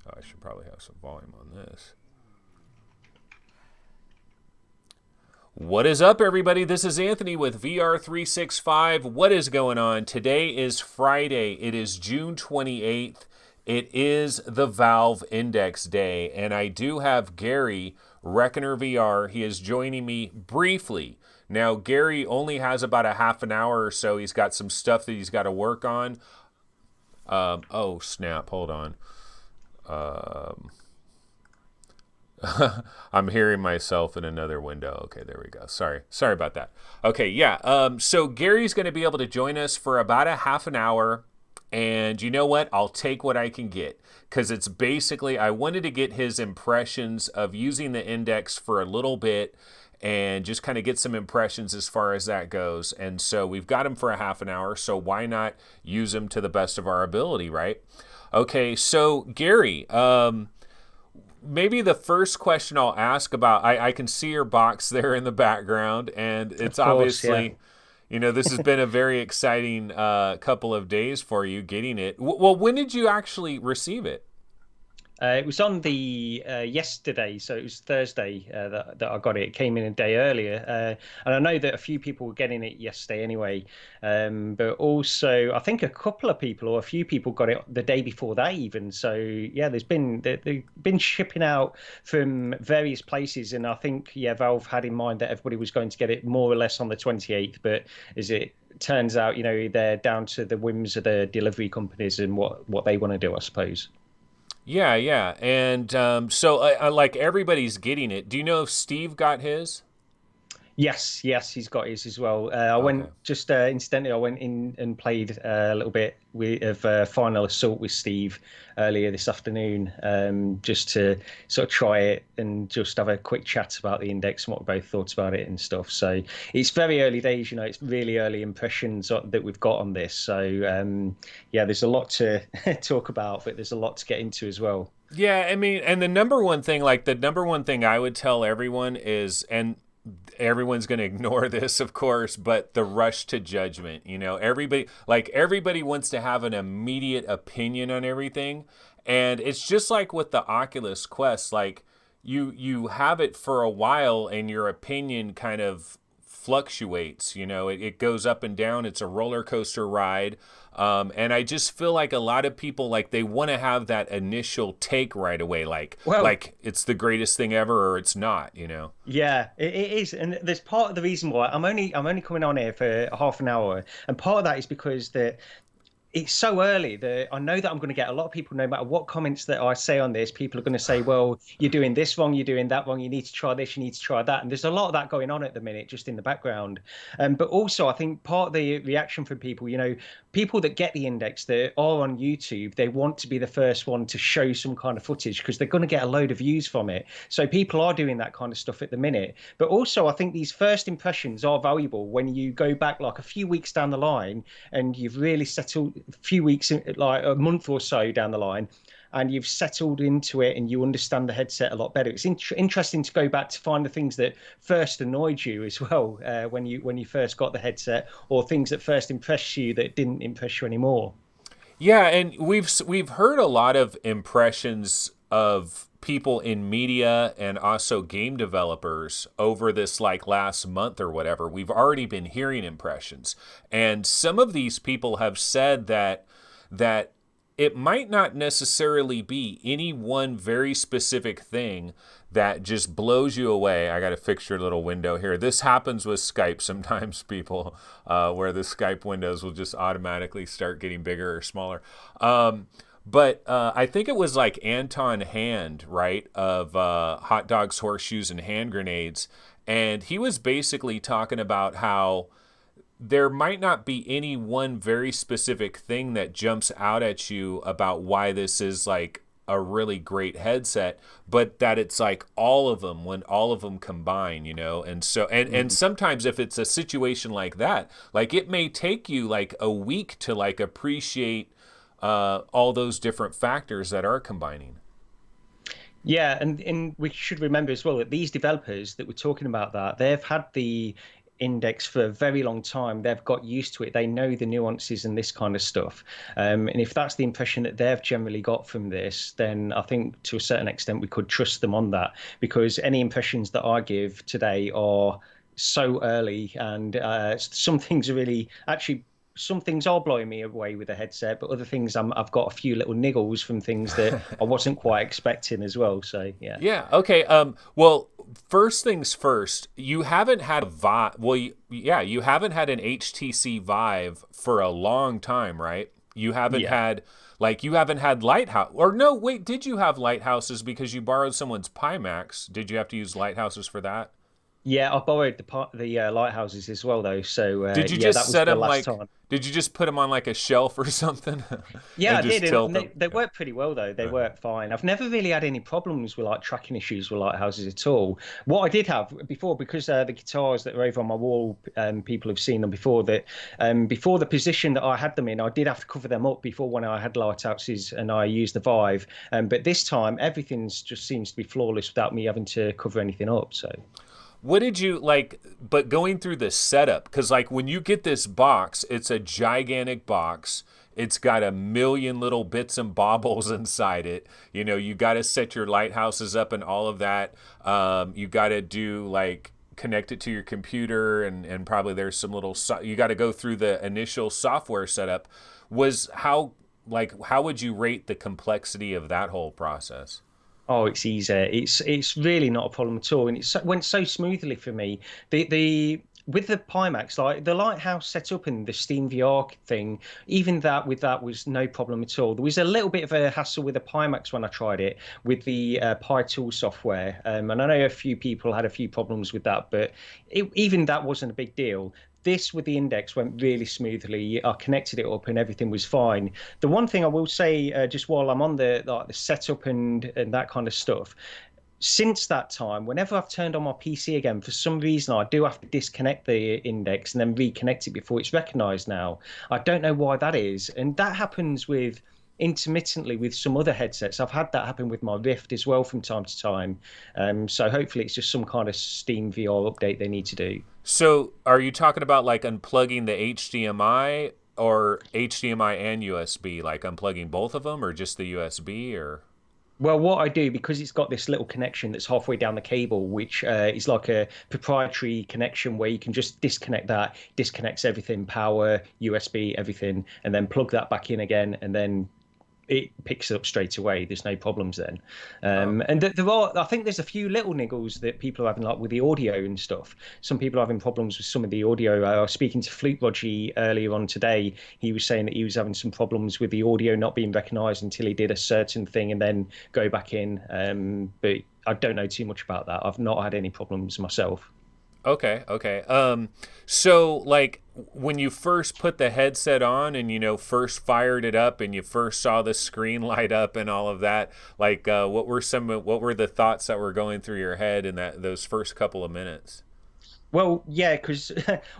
Oh, I should probably have some volume on this. What is up, everybody? This is Anthony with VR365. What is going on? Today is Friday. It is June 28th. It is the Valve Index Day, and I do have Gary, ReckonerVR. He is joining me briefly. Now, Gary only has about a half an hour or so. He's got some stuff that he's got to work on. Oh, snap. Hold on. I'm hearing myself in another window. Okay, there we go. Sorry about that. Okay, yeah. So Gary's going to be able to join us for about a half an hour. And you know what? I'll take what I can get, because it's basically, I wanted to get his impressions of using the index for a little bit and just kind of get some impressions as far as that goes. And so we've got him for a half an hour, so why not use him to the best of our ability, right? Okay, so Gary, maybe the first question I'll ask about, I can see your box there in the background, and it's Of course, yeah. obviously, this has been a very exciting couple of days for you getting it. Well, when did you actually receive it? It was on the yesterday, so it was Thursday that I got it. It came in a day earlier, and I know that a few people were getting it yesterday anyway. But also, I think a couple of people or a few people got it the day before that even. So yeah, they've been shipping out from various places, and I think Valve had in mind that everybody was going to get it more or less on the 28th. But as it turns out, they're down to the whims of the delivery companies and what they want to do, I suppose. Yeah, yeah. And so, like, everybody's getting it. Do you know if Steve got his? Yes, he's got his as well. I Okay. went just incidentally. I went in and played a little bit of Final Assault with Steve earlier this afternoon, just to sort of try it and just have a quick chat about the index and what we both thought about it and stuff. So it's very early days, it's really early impressions that we've got on this. So yeah, there's a lot to talk about, but there's a lot to get into as well. Yeah, I mean, and the number one thing I would tell everyone is, and everyone's going to ignore this, of course, but the rush to judgment. Everybody wants to have an immediate opinion on everything, and it's just like with the Oculus Quest. Like, you have it for a while, and your opinion kind of fluctuates. It goes up and down. It's a roller coaster ride. And I just feel like a lot of people, like, they want to have that initial take right away, Well, like it's the greatest thing ever or it's not. yeah, it is, and there's part of the reason why I'm only coming on here for half an hour, and part of that is because it's so early that I know that I'm going to get a lot of people, no matter what comments that I say on this, people are going to say, well, you're doing this wrong, you're doing that wrong, you need to try this, you need to try that. And there's a lot of that going on at the minute, just in the background. But also, I think part of the reaction from people, people that get the index that are on YouTube, they want to be the first one to show some kind of footage because they're going to get a load of views from it. So people are doing that kind of stuff at the minute. But also, I think these first impressions are valuable when you go back like a few weeks down the line and you've really settled a few weeks, like a month or so down the line, and you've settled into it and you understand the headset a lot better. It's interesting to go back to find the things that first annoyed you as well, when you first got the headset, or things that first impressed you that didn't impress you anymore. Yeah, and we've heard a lot of impressions of people in media and also game developers over this, like, last month or whatever. We've already been hearing impressions, and some of these people have said that it might not necessarily be any one very specific thing that just blows you away. I got to fix your little window here. This happens with Skype sometimes, people, where the Skype windows will just automatically start getting bigger or smaller. But I think it was like Anton Hand, right, of Hot Dogs, Horseshoes, and Hand Grenades. And he was basically talking about how there might not be any one very specific thing that jumps out at you about why this is, like, a really great headset, but that it's like all of them, when all of them combine. And so, and Mm. sometimes if it's a situation like that, like, it may take you like a week to, like, appreciate all those different factors that are combining. Yeah, and we should remember as well that these developers that we're talking about, that they've had the Index for a very long time. They've got used to it. They know the nuances and this kind of stuff. And if that's the impression that they've generally got from this, then I think to a certain extent we could trust them on that, because any impressions that I give today are so early, and some things are really actually. Some things are blowing me away with the headset, but other things I've got a few little niggles from things that I wasn't quite expecting as well. So yeah. Yeah. Okay. Well, first things first. You haven't had a Vive. Well, yeah, you haven't had an HTC Vive for a long time, right? You haven't Yeah. had you haven't had Lighthouse. Or no, wait. Did you have Lighthouses because you borrowed someone's Pimax? Did you have to use Lighthouses for that? Yeah, I borrowed the lighthouses as well, though. So Did you yeah, just that was set the them last time. Did you just put them on like a shelf or something Yeah, and I did, just and tilt they, them? they work pretty well though. They work fine. I've never really had any problems with like tracking issues with lighthouses at all. What I did have before, because the guitars that are over on my wall, people have seen them before. That before the position that I had them in, I did have to cover them up before when I had lighthouses and I used the Vive. But this time, everything's just seems to be flawless without me having to cover anything up. So. What did you like? But going through the setup, because like when you get this box, it's a gigantic box. It's got a million little bits and baubles inside it. You know, you got to set your lighthouses up and all of that. You got to do like connect it to your computer, and probably there's some little. You got to go through the initial software setup. Was how how would you rate the complexity of that whole process? Oh, it's easy. It's really not a problem at all, and went so smoothly for me. The with the Pimax, like the Lighthouse setup and the Steam VR thing, even that with that was no problem at all. There was a little bit of a hassle with the Pimax when I tried it with the Pi Tool software, and I know a few people had a few problems with that, but even that wasn't a big deal. This with the Index went really smoothly. I connected it up and everything was fine. The one thing I will say, just while I'm on the setup and that kind of stuff, since that time, whenever I've turned on my PC again, for some reason I do have to disconnect the Index and then reconnect it before it's recognized now. I don't know why that is, and that happens with intermittently with some other headsets. I've had that happen with my Rift as well from time to time. So hopefully it's just some kind of Steam VR update they need to do. So, are you talking about like unplugging the HDMI or HDMI and USB, like unplugging both of them, or just the USB, or? Well, what I do, because it's got this little connection that's halfway down the cable, which is like a proprietary connection where you can just disconnect that, disconnects everything, power, USB, everything, and then plug that back in again, and then it picks it up straight away. There's no problems then. Oh, And there are, I think there's a few little niggles that people are having, like with the audio and stuff. Some people are having problems with some of the audio. I was speaking to Fleet Roger earlier on today. He was saying that he was having some problems with the audio not being recognized until he did a certain thing and then go back in. But I don't know too much about that. I've not had any problems myself. okay, okay. So like when you first put the headset on and first fired it up and you first saw the screen light up and all of that, like what were the thoughts that were going through your head in those first couple of minutes? Well, yeah, because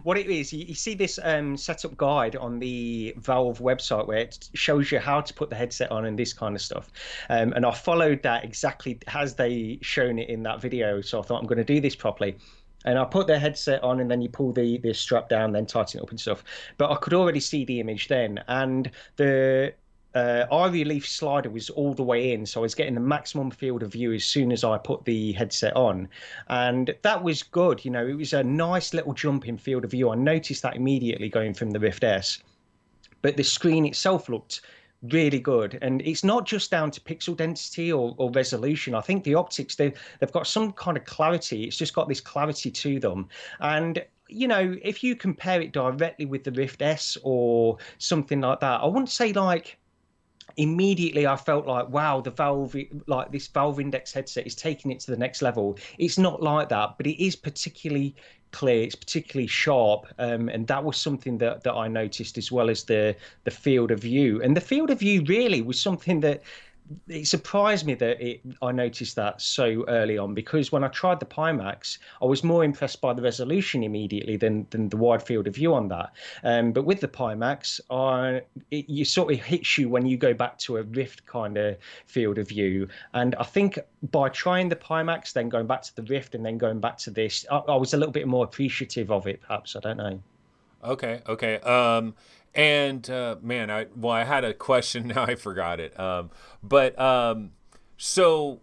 what it is, you see this setup guide on the Valve website where it shows you how to put the headset on and this kind of stuff. And I followed that exactly as they shown it in that video. So I thought I'm going to do this properly. And I put the headset on, and then you pull the strap down, then tighten it up and stuff. But I could already see the image then, and the eye relief slider was all the way in, so I was getting the maximum field of view as soon as I put the headset on, and that was good. It was a nice little jump in field of view. I noticed that immediately going from the Rift S, but the screen itself looked really good, and it's not just down to pixel density or resolution. I think the optics, they've got some kind of clarity. It's just got this clarity to them, and if you compare it directly with the Rift S or something like that, I wouldn't say like immediately I felt like, wow, the Valve, like this Valve Index headset is taking it to the next level. It's not like that, but it is particularly clear. It's particularly sharp, and that was something that I noticed, as well as the field of view. And the field of view really was something that it surprised me that I noticed that so early on, because when I tried the Pimax, I was more impressed by the resolution immediately than the wide field of view on that. But with the Pimax, you sort of hits you when you go back to a Rift kind of field of view. And I think by trying the Pimax, then going back to the Rift, and then going back to this, I was a little bit more appreciative of it. Perhaps, I don't know. Okay, okay. And man, I had a question now I forgot it. But so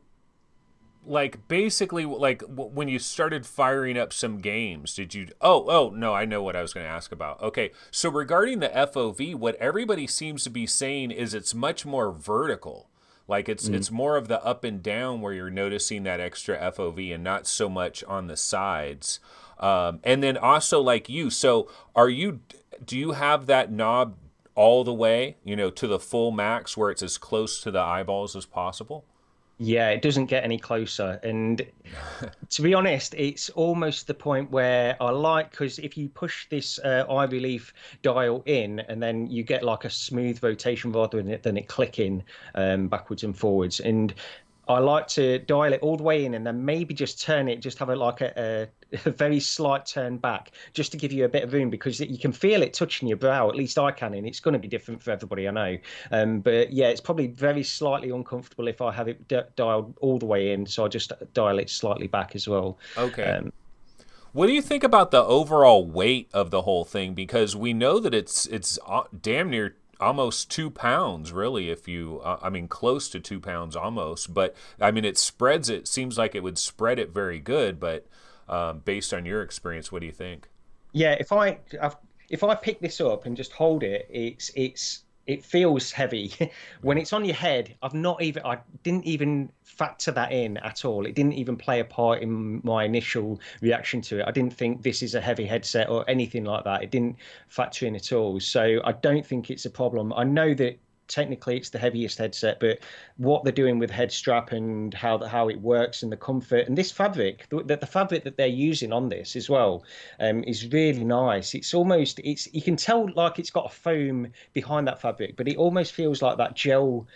like basically like when you started firing up some games, did you? Oh no, I know what I was going to ask about. Okay, so regarding the FOV, what everybody seems to be saying is it's much more vertical. Like it's more of the up and down where you're noticing that extra FOV and not so much on the sides. And then also like you, so are you? Do you have that knob all the way, to the full max where it's as close to the eyeballs as possible? Yeah, it doesn't get any closer. And to be honest, it's almost the point where I like, because if you push this eye relief dial in, and then you get like a smooth rotation rather than it clicking backwards and forwards. And I like to dial it all the way in, and then maybe just turn it, just have a very slight turn back, just to give you a bit of room, because you can feel it touching your brow. At least I can, and it's going to be different for everybody, I know. But yeah, it's probably very slightly uncomfortable if I have it dialed all the way in, so I just dial it slightly back as well. Okay. Um, What do you think about the overall weight of the whole thing? Because we know that it's damn near almost 2 pounds, really. If you, I mean, close to 2 pounds almost. But I mean, it spreads. It seems like it would spread it very good. But based on your experience, what do you think? Yeah, if I pick this up and just hold it, it feels heavy. When Yeah. it's on your head, I didn't even factor that in at all. It didn't even play a part in my initial reaction to it. I didn't think this is a heavy headset or anything like that. It didn't factor in at all. So I don't think it's a problem. I know that technically it's the heaviest headset, but what they're doing with head strap and how it works and the comfort and this fabric, the fabric that they're using on this as well, is really nice. It's you can tell like it's got a foam behind that fabric, but it almost feels like that gel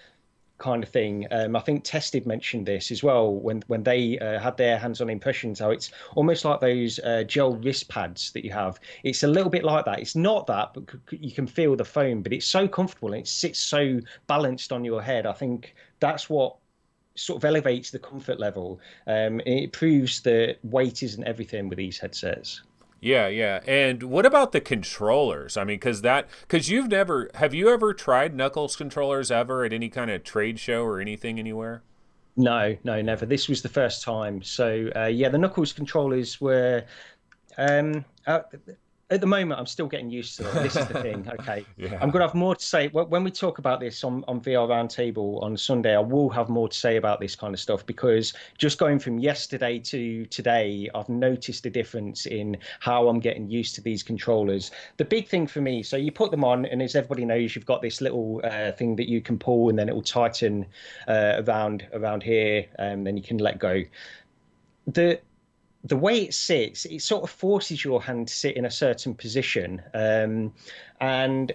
kind of thing. I think Tested mentioned this as well when they had their hands-on impressions. How it's almost like those gel wrist pads that you have. It's a little bit like that. It's not that, but you can feel the foam. But it's so comfortable and it sits so balanced on your head. I think that's what sort of elevates the comfort level. It proves that weight isn't everything with these headsets. Yeah, yeah. And what about the controllers? I mean, because have you ever tried Knuckles controllers ever at any kind of trade show or anything anywhere? No, no, never. This was the first time. So yeah, the Knuckles controllers were Um, uh, at the moment, I'm still getting used to them. This is the thing. Okay, I'm Yeah. going to have more to say when we talk about this on VR Roundtable on Sunday. I will have more to say about this kind of stuff, because just going from yesterday to today, I've noticed a difference in how I'm getting used to these controllers. The big thing for me, so you put them on, and as everybody knows, you've got this little thing that you can pull, and then it will tighten around here, and then you can let go. The way it sits, it sort of forces your hand to sit in a certain position, and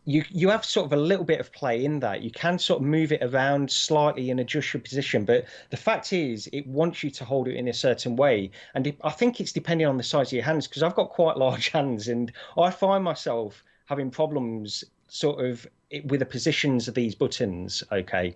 you have sort of a little bit of play in that. You can sort of move it around slightly and adjust your position, but the fact is, it wants you to hold it in a certain way, and I think it's depending on the size of your hands, because I've got quite large hands, and I find myself having problems sort of with the positions of these buttons. Okay,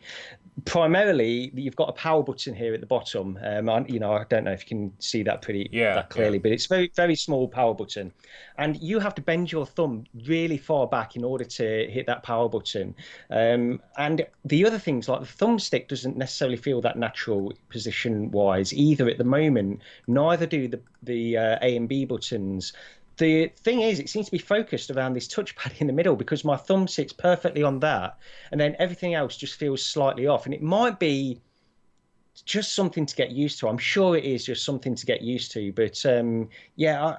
primarily you've got a power button here at the bottom. I don't know if you can see that pretty Yeah, that yeah. clearly, but it's very very small power button, and you have to bend your thumb really far back in order to hit that power button. And the other things like the thumbstick doesn't necessarily feel that natural position wise either at the moment. Neither do the A and B buttons. The thing is, it seems to be focused around this touchpad in the middle, because my thumb sits perfectly on that, and then everything else just feels slightly off. And it might be just something to get used to. I'm sure it is just something to get used to. But yeah,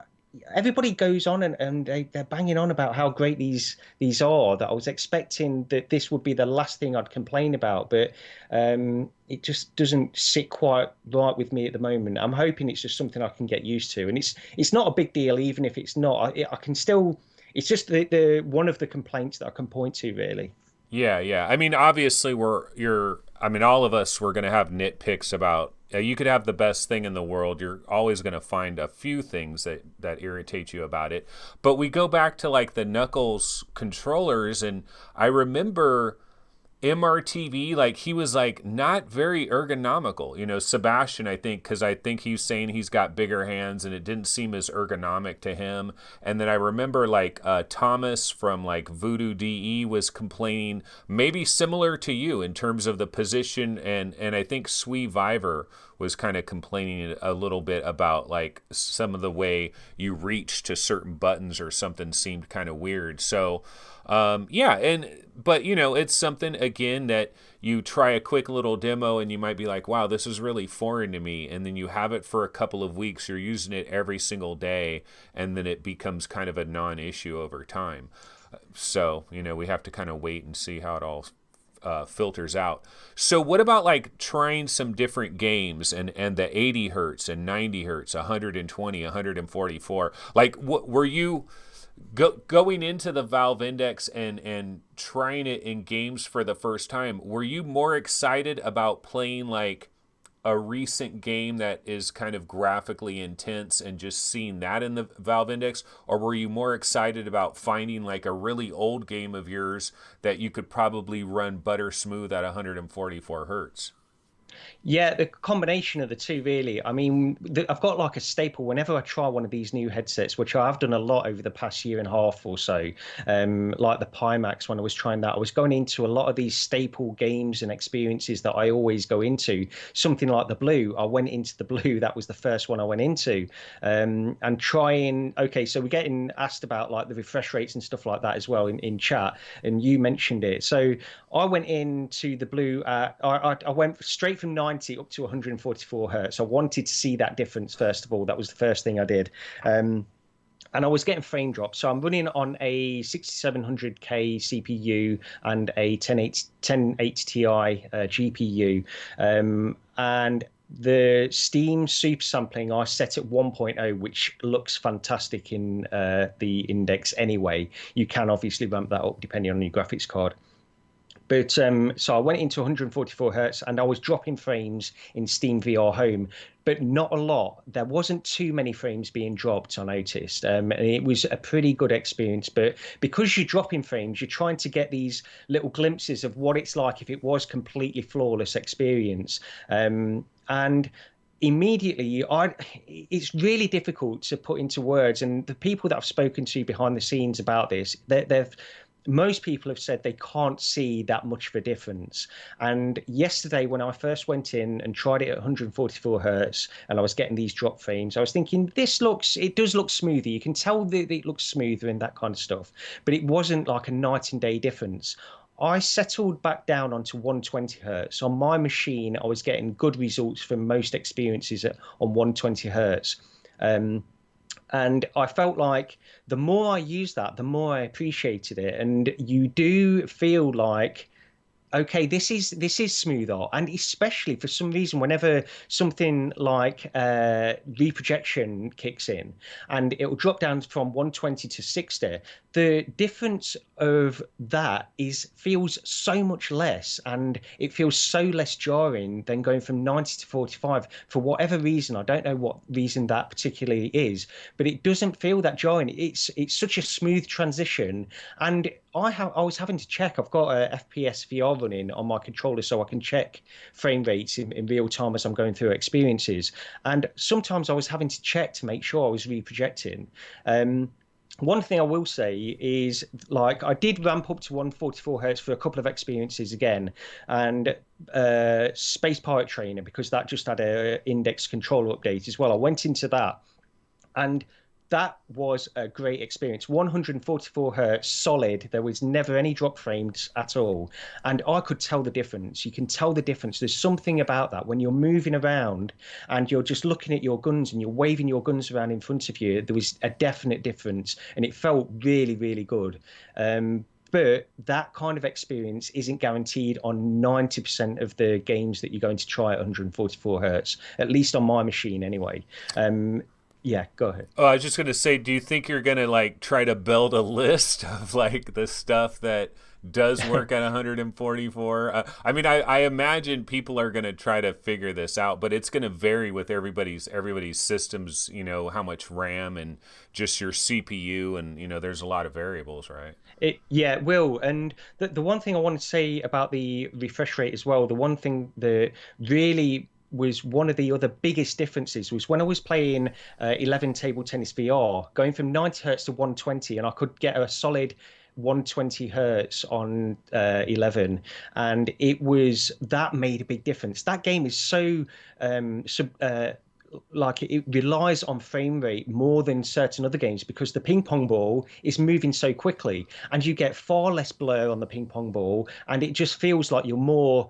everybody goes on, and they're banging on about how great these are. That I was expecting that this would be the last thing I'd complain about, but it just doesn't sit quite right with me at the moment. I'm hoping it's just something I can get used to, and it's not a big deal, even if it's not. I can still. It's just the one of the complaints that I can point to, really. Yeah, yeah. I mean, obviously, you're I mean, all of us were going to have nitpicks about. You could have the best thing in the world. You're always going to find a few things that irritate you about it. But we go back to like the Knuckles controllers, and I remember MRTV, like he was like not very ergonomical. Sebastian, I think, because I think he was saying he's got bigger hands and it didn't seem as ergonomic to him. And then I remember like Thomas from like Voodoo DE was complaining, maybe similar to you in terms of the position, and I think Swee Viver was kind of complaining a little bit about like some of the way you reach to certain buttons or something seemed kind of weird. So but it's something again that you try a quick little demo and you might be like, wow, this is really foreign to me. And then you have it for a couple of weeks, you're using it every single day, and then it becomes kind of a non-issue over time. So, we have to kind of wait and see how it all filters out. So what about like trying some different games and the 80 hertz and 90 hertz, 120, 144? Like, what were you going into the Valve Index and trying it in games for the first time? Were you more excited about playing like a recent game that is kind of graphically intense and just seeing that in the Valve Index? Or were you more excited about finding like a really old game of yours that you could probably run butter smooth at 144 hertz? Yeah, the combination of the two, really. I mean, I've got like a staple whenever I try one of these new headsets, which I have done a lot over the past year and a half or so. Like the Pimax, when I was trying that, I was going into a lot of these staple games and experiences that I always go into. Something like the Blue, I went into the Blue. That was the first one I went into, and trying. Okay, so we're getting asked about like the refresh rates and stuff like that as well in chat, and you mentioned it. So I went into the Blue. I went straight from 90 up to 144 hertz. I wanted to see that difference first of all. That was the first thing I did. And I was getting frame drops. So I'm running on a 6700K CPU and a 1080 Ti GPU. And the Steam super sampling I set at 1.0, which looks fantastic in the Index anyway. You can obviously ramp that up depending on your graphics card. But so I went into 144 hertz and I was dropping frames in Steam VR Home, but not a lot. There wasn't too many frames being dropped, I noticed. And it was a pretty good experience. But because you're dropping frames, you're trying to get these little glimpses of what it's like if it was completely flawless experience. And immediately it's really difficult to put into words. And the people that I've spoken to behind the scenes about this, most people have said they can't see that much of a difference. And yesterday, when I first went in and tried it at 144 hertz and I was getting these drop frames, I was thinking, it does look smoother. You can tell that it looks smoother and that kind of stuff. But it wasn't like a night and day difference. I settled back down onto 120 hertz. On my machine, I was getting good results from most experiences on 120 hertz. And I felt like the more I used that, the more I appreciated it. And you do feel like, okay, this is smoother, and especially for some reason, whenever something like reprojection kicks in, and it will drop down from 120 to 60, the difference of that feels so much less, and it feels so less jarring than going from 90 to 45 for whatever reason. I don't know what reason that particularly is, but it doesn't feel that jarring. It's such a smooth transition, and I was having to check. I've got a FPS VR running on my controller, so I can check frame rates in real time as I'm going through experiences. And sometimes I was having to check to make sure I was reprojecting. One thing I will say is, like, I did ramp up to 144 hertz for a couple of experiences again, and Space Pirate Trainer, because that just had a index controller update as well. I went into that, and that was a great experience. 144 hertz solid. There was never any drop frames at all. And I could tell the difference. You can tell the difference. There's something about that when you're moving around and you're just looking at your guns and you're waving your guns around in front of you. There was a definite difference, and it felt really, really good. But that kind of experience isn't guaranteed on 90% of the games that you're going to try at 144 hertz, at least on my machine anyway. Yeah, go ahead. Oh, I was just going to say, do you think you're going to like try to build a list of like the stuff that does work at 144. I mean, I imagine people are going to try to figure this out, but it's going to vary with everybody's systems. You know, how much RAM and just your CPU, and there's a lot of variables, right? Yeah, it will. And the one thing I wanted to say about the refresh rate as well, the one thing that really was one of the other biggest differences was when I was playing 11 table tennis VR, going from 90 hertz to 120, and I could get a solid 120 hertz on 11, and that made a big difference. That game is so like it relies on frame rate more than certain other games because the ping pong ball is moving so quickly and you get far less blur on the ping pong ball, and it just feels like you're more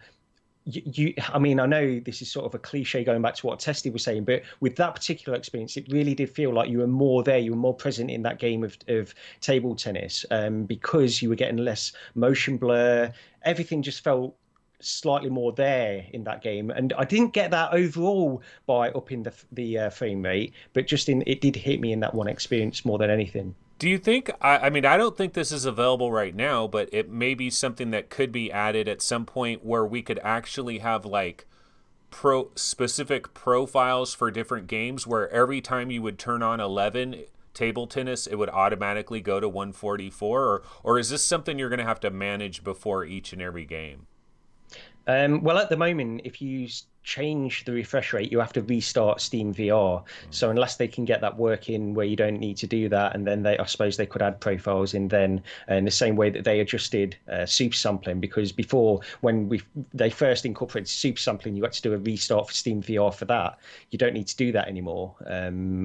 I mean, I know this is sort of a cliche going back to what Testy was saying, but with that particular experience, it really did feel like you were more there, you were more present in that game of table tennis, because you were getting less motion blur. Everything just felt slightly more there in that game, and I didn't get that overall by upping the frame rate, but just in it did hit me in that one experience more than anything. Do you think, I mean, I don't think this is available right now, but it may be something that could be added at some point where we could actually have like specific profiles for different games where every time you would turn on 11 table tennis, it would automatically go to 144? Or is this something you're going to have to manage before each and every game? Well, at the moment, if you change the refresh rate, you have to restart Steam VR. So unless they can get that working where you don't need to do that, and then I suppose they could add profiles in then in the same way that they adjusted super sampling, because before when they first incorporated super sampling, you had to do a restart for Steam VR for that. You don't need to do that anymore.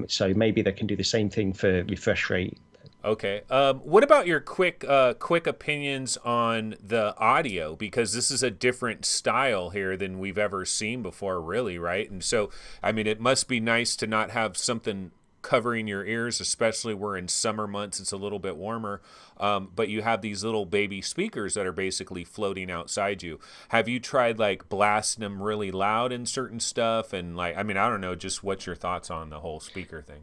So maybe they can do the same thing for refresh rate. Okay. What about your quick opinions on the audio? Because this is a different style here than we've ever seen before, really, right? And so, I mean, it must be nice to not have something covering your ears, especially we're in summer months. It's a little bit warmer, but you have these little baby speakers that are basically floating outside you. Have you tried like blasting them really loud in certain stuff? And like, I mean, I don't know, just what's your thoughts on the whole speaker thing?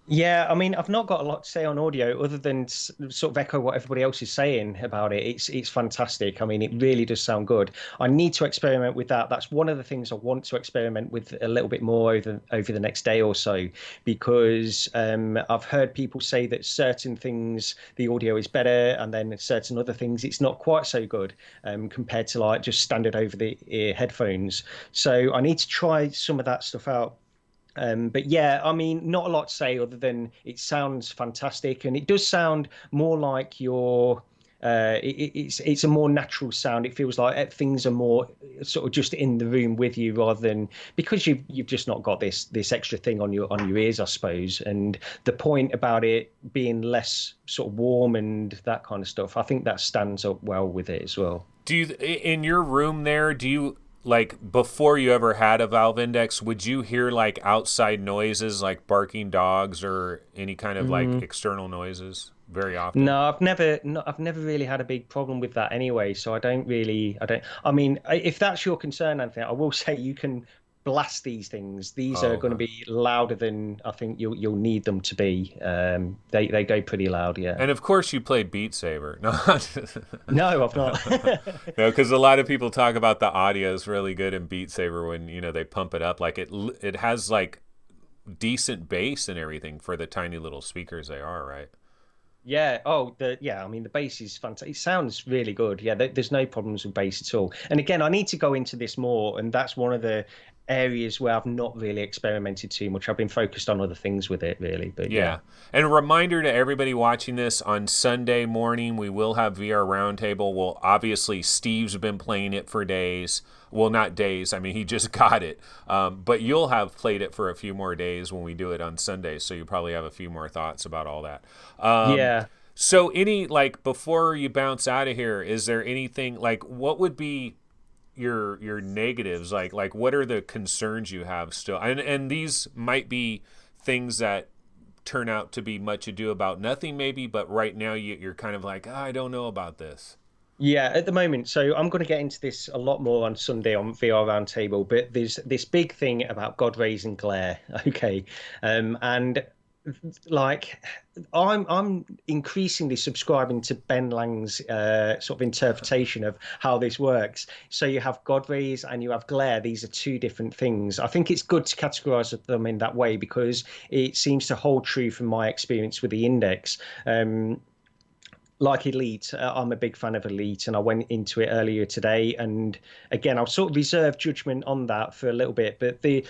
Yeah, I mean, I've not got a lot to say on audio other than sort of echo what everybody else is saying about it. It's fantastic. I mean, it really does sound good. I need to experiment with that. That's one of the things I want to experiment with a little bit more over the next day or so, because I've heard people say that certain things the audio is better, and then certain other things it's not quite so good compared to like just standard over the ear headphones. So I need to try some of that stuff out. But yeah, I mean, not a lot to say other than it sounds fantastic, and it does sound more like it's a more natural sound. It feels like things are more sort of just in the room with you, rather than because you've just not got this extra thing on your ears, I suppose. And the point about it being less sort of warm and that kind of stuff, I think that stands up well with it as well. Do you, in your room there, do you like before you ever had a Valve Index, would you hear like outside noises like barking dogs or any kind of like external noises very often? No, I've never really had a big problem with that anyway. So I don't. I mean, if that's your concern, Anthony, I will say you can blast these things. These are Oh, going to be louder than I think you'll need them to be. They go pretty loud, yeah. and of course you play Beat Saber. No, No, I've not. no, because a lot of people talk about the audio is really good in Beat Saber when they pump it up. Like it has like decent bass and everything for the tiny little speakers they are, right? Yeah. Oh, yeah. I mean, the bass is fantastic. It sounds really good. Yeah. There's no problems with bass at all. And again, I need to go into this more, and that's one of the areas where I've not really experimented too much. I've been focused on other things with it, really. But yeah. Yeah. And a reminder to everybody watching this on Sunday morning, we will have VR Roundtable. Well, obviously, Steve's been playing it for days. Well, not days. I mean, he just got it. But you'll have played it for a few more days when we do it on Sunday. So you probably have a few more thoughts about all that. Yeah. So any, like, before you bounce out of here, is there anything, like, what would be your negatives, like what are the concerns you have still, and these might be things that turn out to be much ado about nothing maybe, but right now you're kind of like, I don't know about this. Yeah, at the moment. So I'm going to get into this a lot more on Sunday on VR Roundtable, but there's this big thing about God rays and glare. Okay. And like I'm increasingly subscribing to Ben Lang's sort of interpretation of how this works. So you have God rays and you have glare. These are two different things. I think it's good to categorize them in that way because it seems to hold true from my experience with the index. Like Elite, I'm a big fan of Elite, and I went into it earlier today. And again, I'll sort of reserve judgment on that for a little bit. But the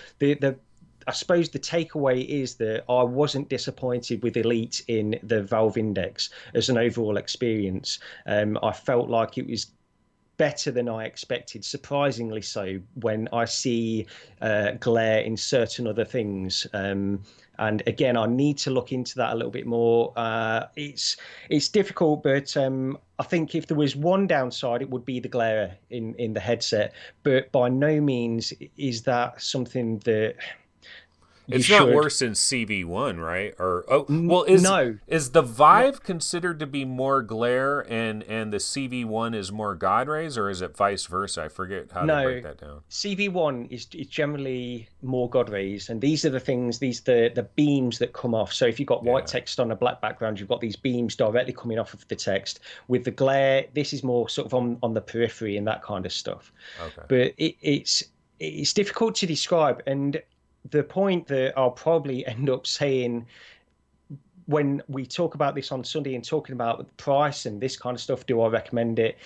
I suppose the takeaway is that I wasn't disappointed with Elite in the Valve Index as an overall experience. I felt like it was better than I expected, surprisingly so, when I see glare in certain other things. And again, I need to look into that a little bit more. It's difficult, but I think if there was one downside, it would be the glare in the headset. But by no means is that something that you It's not should. worse than CV1, right? Or oh, well, No, is the not. Vive considered to be more glare and the CV1 is more God rays, or is it vice versa? I forget how they break No, that down. CV1 is generally more God rays, and these are the things, these the beams that come off. So if you've got white Yeah. text on a black background, you've got these beams directly coming off of the text. With the glare, this is more sort of on the periphery and that kind of stuff. Okay. But it's difficult to describe, and the point that I'll probably end up saying when we talk about this on Sunday and talking about the price and this kind of stuff, do I recommend it?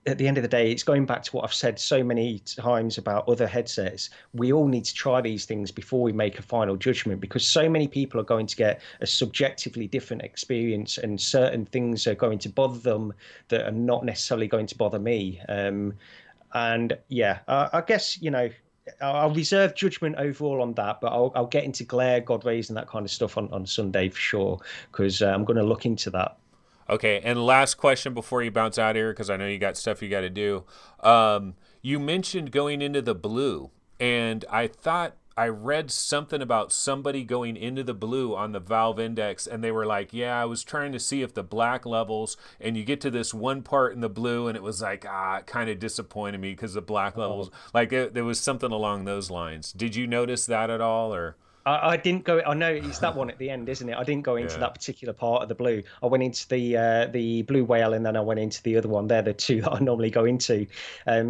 At the end of the day, it's going back to what I've said so many times about other headsets. We all need to try these things before we make a final judgment because so many people are going to get a subjectively different experience and certain things are going to bother them that are not necessarily going to bother me. And yeah, I guess, I'll reserve judgment overall on that, but I'll get into glare, God rays, and that kind of stuff on Sunday for sure because I'm going to look into that. Okay, and last question before you bounce out here, because I know you got stuff you got to do. You mentioned going into the blue, and I thought I read something about somebody going into the blue on the Valve Index, and they were like, "Yeah, I was trying to see if the black levels, and you get to this one part in the blue, and it was like, it kind of disappointed me because the black levels, Oh. like there was something along those lines." Did you notice that at all, or? I didn't go. I know it's that one at the end, isn't it? I didn't go into Yeah. that particular part of the blue. I went into the blue whale, and then I went into the other one. They're the two that I normally go into.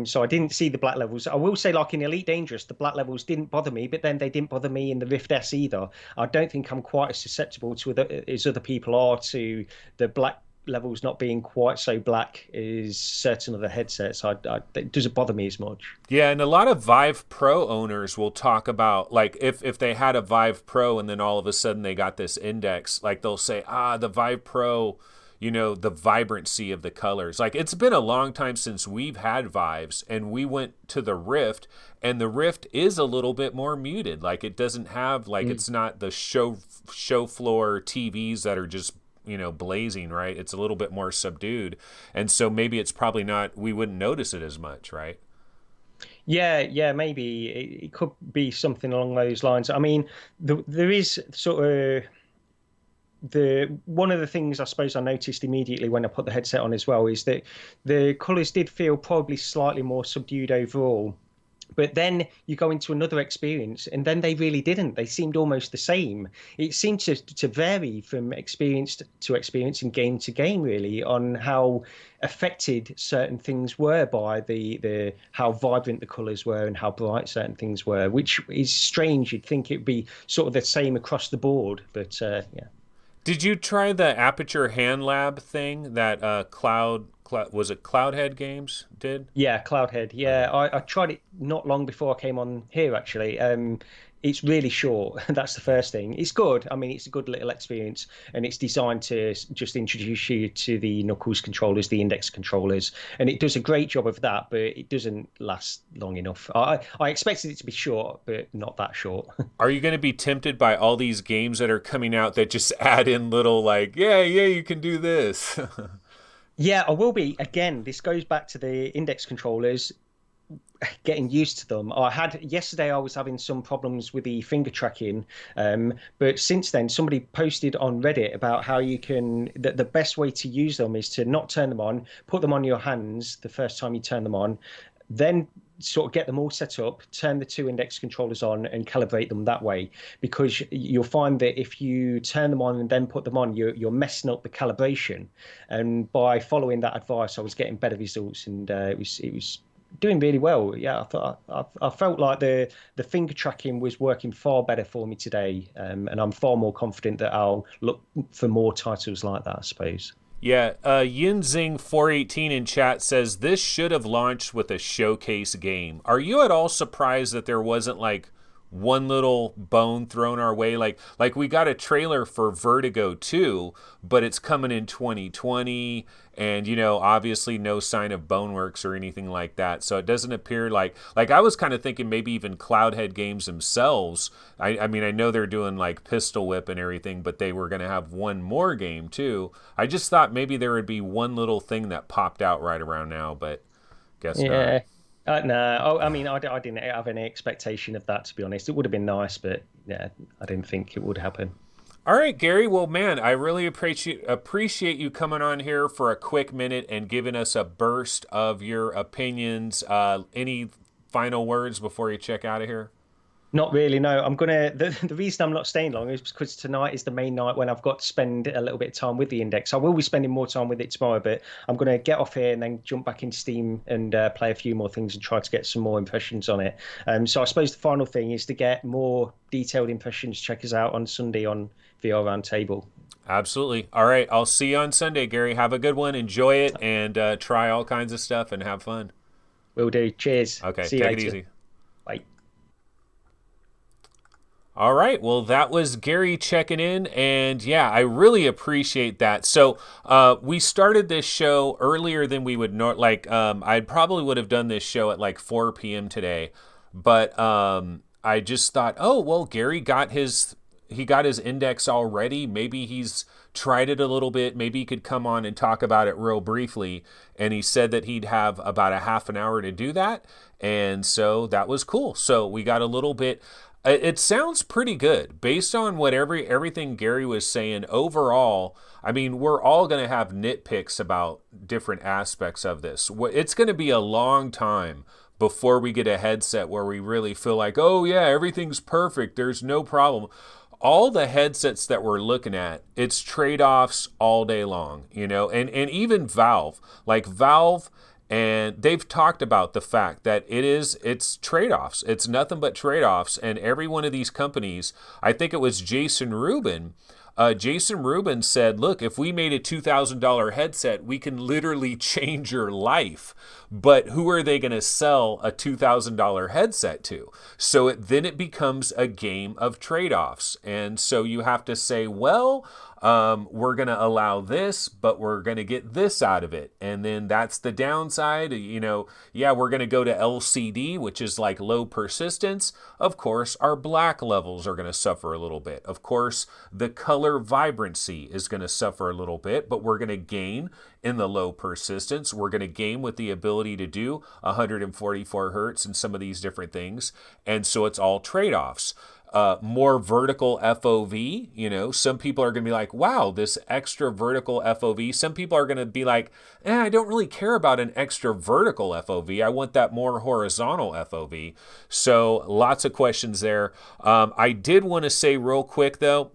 So I didn't see the black levels. I will say, like in Elite Dangerous, the black levels didn't bother me, but then they didn't bother me in the Rift S either. I don't think I'm quite as susceptible to as other people are to the black levels not being quite so black as certain other headsets. It doesn't bother me as much. Yeah, and a lot of Vive Pro owners will talk about like if they had a Vive Pro and then all of a sudden they got this index, like they'll say, the Vive Pro, the vibrancy of the colors. Like it's been a long time since we've had Vives and we went to the Rift and the Rift is a little bit more muted. Like it doesn't have like Mm. it's not the show floor TVs that are just blazing, right? It's a little bit more subdued. And so maybe it's probably not we wouldn't notice it as much, right? Yeah, yeah, maybe it could be something along those lines. I mean, there is sort of the one of the things I suppose I noticed immediately when I put the headset on as well is that the colours did feel probably slightly more subdued overall. But then you go into another experience, and then they really didn't. They seemed almost the same. It seemed to vary from experience to experience and game to game, really, on how affected certain things were by the how vibrant the colours were and how bright certain things were, which is strange. You'd think it'd be sort of the same across the board, but yeah. Did you try the Aperture Hand Lab thing that Cloud was it Cloudhead Games did? Yeah, Cloudhead. Okay. Yeah, I tried it not long before I came on here, actually. It's really short. That's the Yeah. first thing. It's good. I mean, it's a good little experience, and it's designed to just introduce you to the Knuckles controllers, the Index controllers, and it does a great job of that, but it doesn't last long enough. I expected it to be short, but not that short. Are you going to be tempted by all these games that are coming out that just add in little like, yeah, you can do this? Yeah, I will be. Again, this goes back to the Index controllers. Getting used to them. I had yesterday. I was having some problems with the finger tracking, but since then, somebody posted on Reddit about how you can. That the best way to use them is to not turn them on, put them on your hands the first time you turn them on, then sort of get them all set up, turn the two index controllers on, and calibrate them that way. Because you'll find that if you turn them on and then put them on, you're messing up the calibration. And by following that advice, I was getting better results, and it was doing really well. Yeah, I felt like the finger tracking was working far better for me today, and I'm far more confident that I'll look for more titles like that, I suppose. Yeah, Yinzing418 in chat says this should have launched with a showcase game. Are you at all surprised that there wasn't like one little bone thrown our way? Like we got a trailer for Vertigo 2, but it's coming in 2020, and obviously no sign of Boneworks or anything like that. So it doesn't appear like I was kind of thinking maybe even Cloudhead Games themselves. I mean, I know they're doing like Pistol Whip and everything, but they were going to have one more game too. I just thought maybe there would be one little thing that popped out right around now, but guess Yeah. not. No, oh, I mean, I didn't have any expectation of that, to be honest. It would have been nice, but yeah, I didn't think it would happen. All right, Gary. Well, man, I really appreciate you coming on here for a quick minute and giving us a burst of your opinions. Any final words before you check out of here? Not really, no. The reason I'm not staying long is because tonight is the main night when I've got to spend a little bit of time with the Index. I will be spending more time with it tomorrow, but I'm going to get off here and then jump back into Steam and play a few more things and try to get some more impressions on it. So I suppose the final thing is to get more detailed impressions. Check us out on Sunday on VR Roundtable. Absolutely. All right. I'll see you on Sunday, Gary. Have a good one. Enjoy it and try all kinds of stuff and have fun. Will do. Cheers. Okay. See you Take it later. easy. Bye. All right. Well, that was Gary checking in. And yeah, I really appreciate that. So we started this show earlier than we would I probably would have done this show at like 4 p.m. today. But I just thought, oh, well, Gary got his Index already. Maybe he's tried it a little bit. Maybe he could come on and talk about it real briefly. And he said that he'd have about a half an hour to do that. And so that was cool. So we got a little bit. It sounds pretty good based on what everything Gary was saying. Overall, I mean, we're all going to have nitpicks about different aspects of this. It's going to be a long time before we get a headset where we really feel like, oh yeah, everything's perfect, there's no problem. All the headsets that we're looking at, it's trade-offs all day long, and even Valve, and they've talked about the fact that it's trade-offs. It's nothing but trade-offs. And every one of these companies, I think it was Jason Rubin said, look, if we made a $2,000 headset, we can literally change your life. But who are they going to sell a $2,000 headset to? So then it becomes a game of trade-offs. And so you have to say, well, we're going to allow this, but we're going to get this out of it. And then that's the downside. Yeah, we're going to go to LCD, which is like low persistence. Of course, our black levels are going to suffer a little bit. Of course, the color vibrancy is going to suffer a little bit, but we're going to gain in the low persistence. We're going to gain with the ability to do 144 hertz and some of these different things. And so it's all trade-offs. More vertical FOV, some people are going to be like, wow, this extra vertical FOV. Some people are going to be like, I don't really care about an extra vertical FOV. I want that more horizontal FOV. So lots of questions there. I did want to say real quick, though,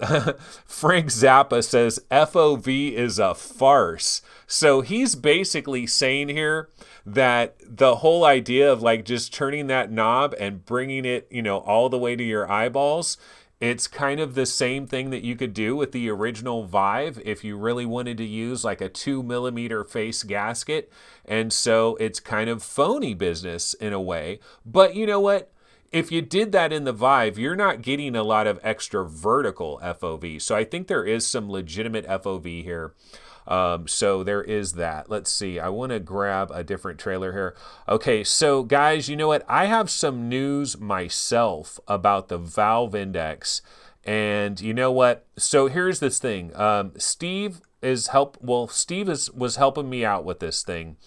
Frank Zappa says FOV is a farce. So he's basically saying here that the whole idea of like just turning that knob and bringing it, all the way to your eyeballs, it's kind of the same thing that you could do with the original Vive if you really wanted to use like a 2mm face gasket. And so it's kind of phony business in a way. But you know what? If you did that in the Vive, you're not getting a lot of extra vertical FOV. So I think there is some legitimate FOV here. So there is that. Let's see. I want to grab a different trailer here. Okay, so guys, you know what? I have some news myself about the Valve Index. And you know what? So here's this thing. Steve was helping me out with this thing.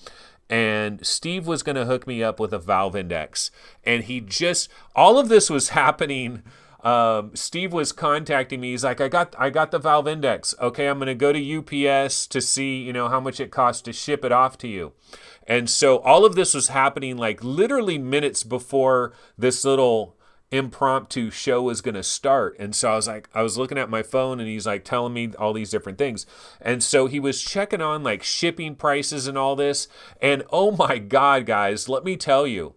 And Steve was going to hook me up with a Valve Index. And all of this was happening. Steve was contacting me. He's like, I got the Valve Index. Okay, I'm going to go to UPS to see, how much it costs to ship it off to you. And so all of this was happening like literally minutes before this little impromptu show was going to start. And so I was looking at my phone and he's like telling me all these different things. And so he was checking on like shipping prices and all this. And oh my God, guys, let me tell you,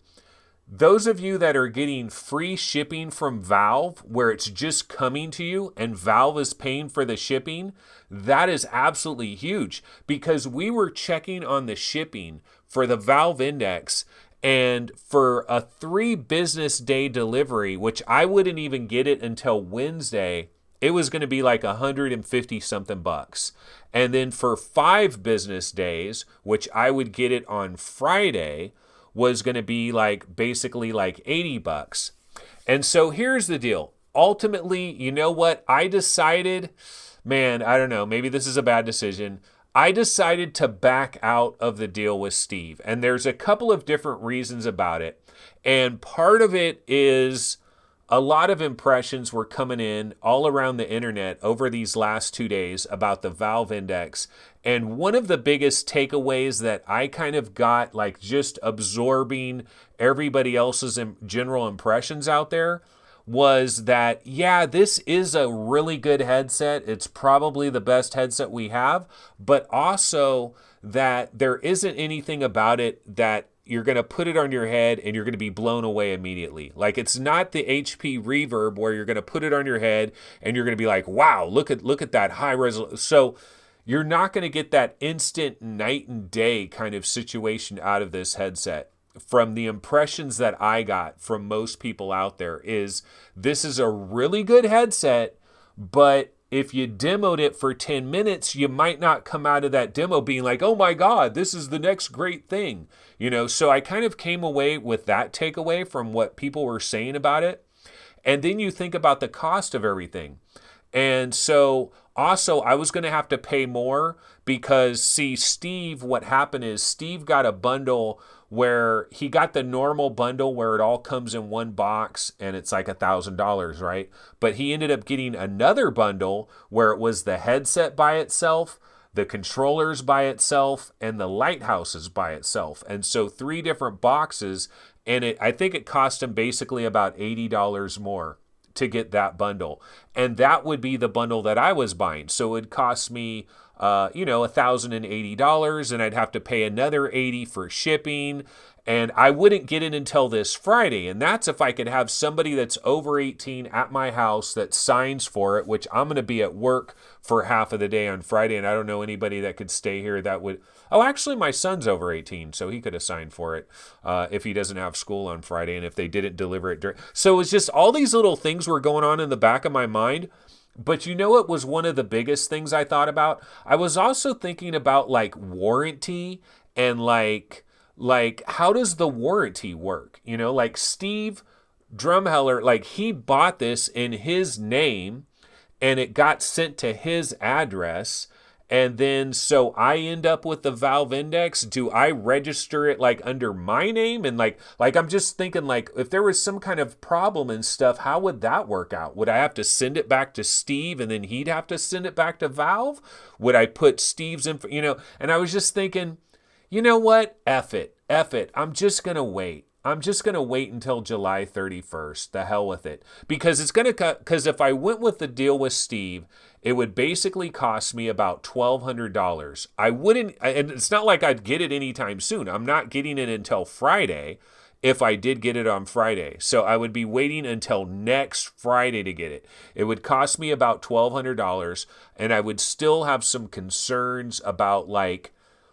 those of you that are getting free shipping from Valve, where it's just coming to you and Valve is paying for the shipping, that is absolutely huge, because we were checking on the shipping for the Valve Index, and for a 3 business day delivery, which I wouldn't even get it until Wednesday, it was going to be like 150 something bucks. And then for 5 business days, which I would get it on Friday, was going to be like basically like 80 bucks. And so here's the deal. Ultimately, you know what? I decided, man, I don't know, maybe this is a bad decision. I decided to back out of the deal with Steve. And there's a couple of different reasons about it. And part of it is a lot of impressions were coming in all around the internet over these last 2 days about the Valve Index. And one of the biggest takeaways that I kind of got, like just absorbing everybody else's general impressions out there, was that, yeah, this is a really good headset. It's probably the best headset we have, but also that there isn't anything about it that you're going to put it on your head and you're going to be blown away immediately. Like, it's not the HP Reverb where you're going to put it on your head and you're going to be like, wow, look at that high resolution. So you're not going to get that instant night and day kind of situation out of this headset. From the impressions that I got from most people out there, is this is a really good headset, but if you demoed it for 10 minutes, you might not come out of that demo being like, oh my God, this is the next great thing. You know, so I kind of came away with that takeaway from what people were saying about it. And then you think about the cost of everything. And so also I was going to have to pay more because, see, Steve, what happened is Steve got a bundle where he got the normal bundle where it all comes in one box and it's like $1,000, right? But he ended up getting another bundle where it was the headset by itself, the controllers by itself, and the lighthouses by itself. And so 3 different boxes, and I think it cost him basically about $80 more to get that bundle. And that would be the bundle that I was buying. So it would cost me $1,080, and I'd have to pay another $80 for shipping, and I wouldn't get it until this Friday. And that's if I could have somebody that's over 18 at my house that signs for it, which I'm going to be at work for half of the day on Friday, and I don't know anybody that could stay here that would. Oh, actually, my son's over 18, so he could have signed for it if he doesn't have school on Friday, and if they didn't deliver it during. So it's just all these little things were going on in the back of my mind. But you know what was one of the biggest things I thought about? I was also thinking about like warranty and like how does the warranty work? You know, like Steve Drumheller, like he bought this in his name and it got sent to his address. And then so I end up with the Valve Index. Do I register it like under my name? And like I'm just thinking, like, if there was some kind of problem and stuff, how would that work out? Would I have to send it back to Steve and then he'd have to send it back to Valve? Would I put Steve's info, you know? And I was just thinking, you know what? F it. I'm just going to wait. I'm just going to wait until July 31st. The hell with it. Because it's going to cut, because if I went with the deal with Steve, it would basically cost me about $1,200. I wouldn't, and it's not like I'd get it anytime soon. I'm not getting it until Friday if I did get it on Friday. So I would be waiting until next Friday to get it. It would cost me about $1,200, and I would still have some concerns about like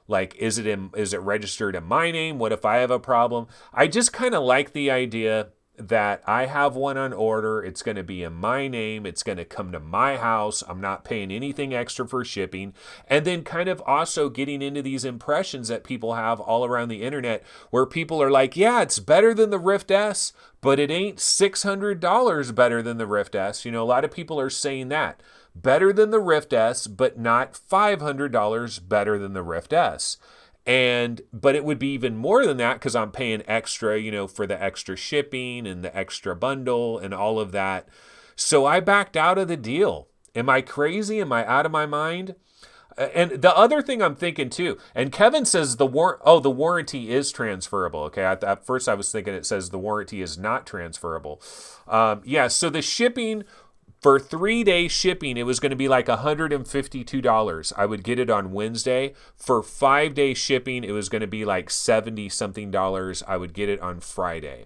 is it registered in my name? What if I have a problem? I just kind of like the idea that I have one on order. It's going to be in my name. It's going to come to my house. I'm not paying anything extra for shipping. And then kind of also getting into these impressions that people have all around the internet where people are like, yeah, it's better than the Rift S, but it ain't $600 better than the Rift S. You know, a lot of people are saying that. Better than the Rift S, but not $500 better than the Rift S. But it would be even more than that because I'm paying extra, you know, for the extra shipping and the extra bundle and all of that. So I backed out of the deal. Am I crazy? Am I out of my mind? And the other thing I'm thinking too, and Kevin says the warranty is transferable. Okay, at first I was thinking it says the warranty is not transferable. Yeah, so the shipping for 3-day shipping, it was going to be like $152. I would get it on Wednesday. For 5-day shipping, it was going to be like 70 something dollars. I would get it on Friday.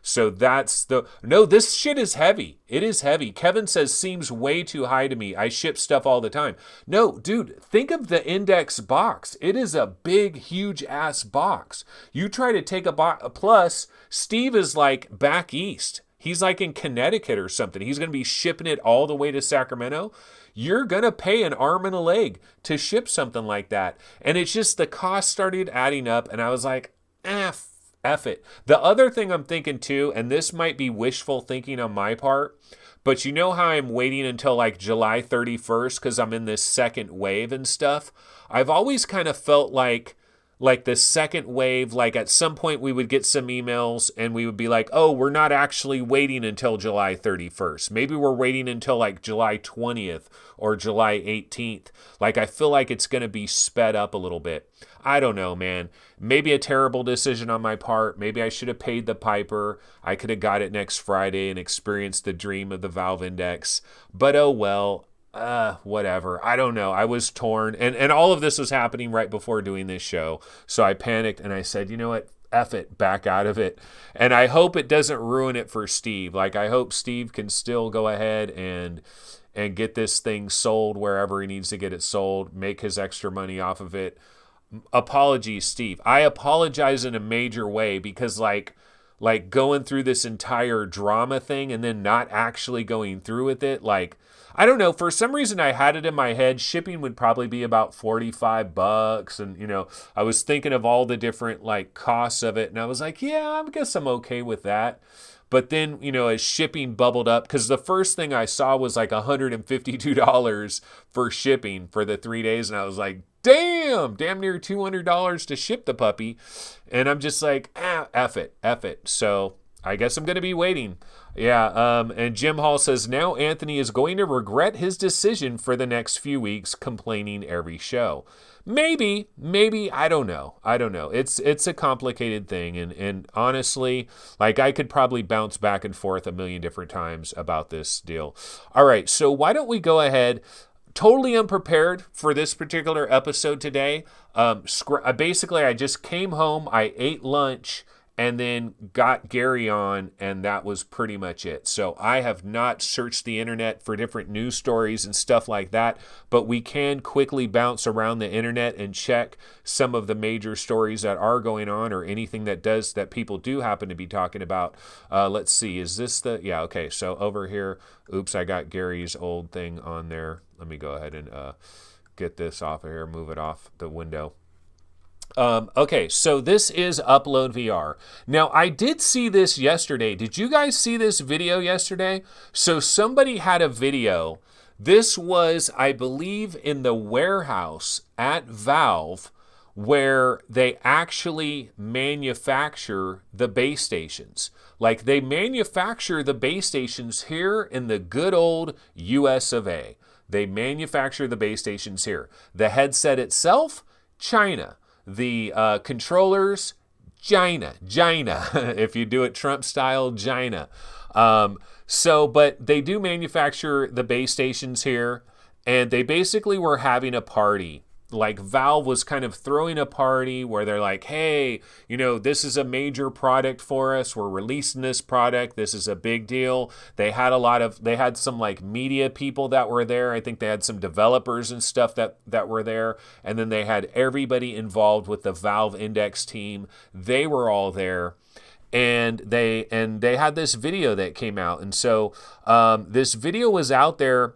So this shit is heavy. It is heavy. Kevin says seems way too high to me. I ship stuff all the time. No, dude, think of the index box. It is a big, huge ass box. You try to take a box, plus Steve is like back east. He's like in Connecticut or something. He's going to be shipping it all the way to Sacramento. You're going to pay an arm and a leg to ship something like that. And it's just the cost started adding up. And I was like, F it. The other thing I'm thinking too, and this might be wishful thinking on my part, but you know how I'm waiting until like July 31st because I'm in this second wave and stuff? I've always kind of felt like the second wave, like at some point we would get some emails and we would be like, oh, we're not actually waiting until July 31st. Maybe we're waiting until like July 20th or July 18th. Like I feel like it's going to be sped up a little bit. I don't know, man. Maybe a terrible decision on my part. Maybe I should have paid the piper. I could have got it next Friday and experienced the dream of the Valve Index. But oh well. Whatever. I don't know. I was torn. And all of this was happening right before doing this show. So I panicked and I said, you know what? F it, back out of it. And I hope it doesn't ruin it for Steve. Like I hope Steve can still go ahead and get this thing sold wherever he needs to get it sold, make his extra money off of it. Apologies, Steve. I apologize in a major way because like going through this entire drama thing and then not actually going through with it, like I don't know, for some reason I had it in my head shipping would probably be about $45, and you know, I was thinking of all the different like costs of it and I was like, yeah, I guess I'm okay with that. But then, you know, as shipping bubbled up, because the first thing I saw was like $152 for shipping for the 3 days. And I was like, damn near $200 to ship the puppy. And I'm just like, F it. So I guess I'm going to be waiting. Yeah, and Jim Hall says, now Anthony is going to regret his decision for the next few weeks, complaining every show. Maybe, I don't know. It's a complicated thing, and honestly, like I could probably bounce back and forth a million different times about this deal. All right, so why don't we go ahead, totally unprepared for this particular episode today. Basically, I just came home, I ate lunch, and then got Gary on, and that was pretty much it. So I have not searched the internet for different news stories and stuff like that, but we can quickly bounce around the internet and check some of the major stories that are going on or anything that people do happen to be talking about. Let's see, is this yeah, okay, so over here, oops, I got Gary's old thing on there. Let me go ahead and get this off of here, move it off the window. Okay, so this is Upload VR. Now, I did see this yesterday. Did you guys see this video yesterday? So somebody had a video. This was, I believe, in the warehouse at Valve where they actually manufacture the base stations. Like they manufacture the base stations here in the good old US of A. They manufacture the base stations here. The headset itself, China. The controllers, China, if you do it Trump style, China. But they do manufacture the base stations here, and they basically were having a party. Like Valve was kind of throwing a party where they're like, hey, you know, this is a major product for us. We're releasing this product. This is a big deal. They had some like media people that were there. I think they had some developers and stuff that were there. And then they had everybody involved with the Valve Index team. They were all there. And they had this video that came out. And so this video was out there.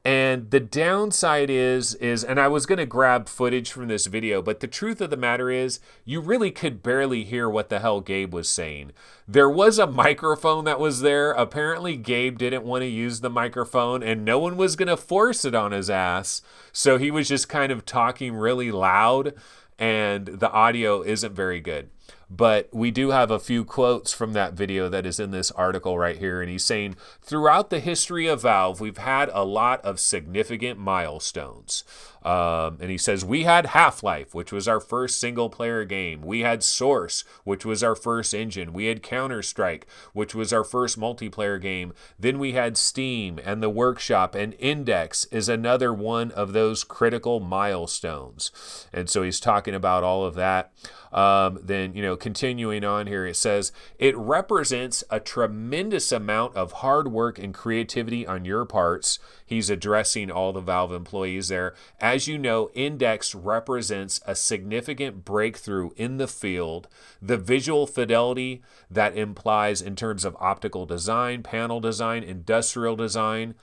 And the downside is, and I was going to grab footage from this video, but the truth of the matter is, you really could barely hear what the hell Gabe was saying. There was a microphone that was there. Apparently, Gabe didn't want to use the microphone, and no one was going to force it on his ass. So he was just kind of talking really loud, and the audio isn't very good. But we do have a few quotes from that video that is in this article right here. And he's saying, throughout the history of Valve, we've had a lot of significant milestones. And he says, we had Half-Life, which was our first single-player game. We had Source, which was our first engine. We had Counter-Strike, which was our first multiplayer game. Then we had Steam and the Workshop, and Index is another one of those critical milestones. And so he's talking about all of that. Then, continuing on here, it says, it represents a tremendous amount of hard work and creativity on your parts. He's addressing all the Valve employees there. As you know, Index represents a significant breakthrough in the field. The visual fidelity that implies in terms of optical design, panel design, industrial design,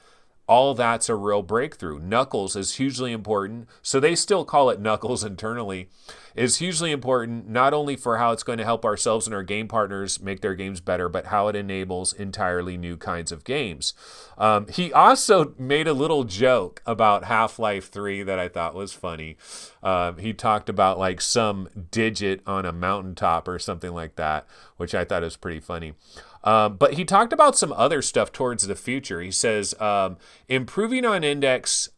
all that's a real breakthrough. Knuckles is hugely important. So they still call it Knuckles internally. Is hugely important not only for how it's going to help ourselves and our game partners make their games better, but how it enables entirely new kinds of games. He also made a little joke about Half-Life 3 that I thought was funny. He talked about like some digit on a mountaintop or something like that, which I thought was pretty funny. But he talked about some other stuff towards the future. He says, improving on Index.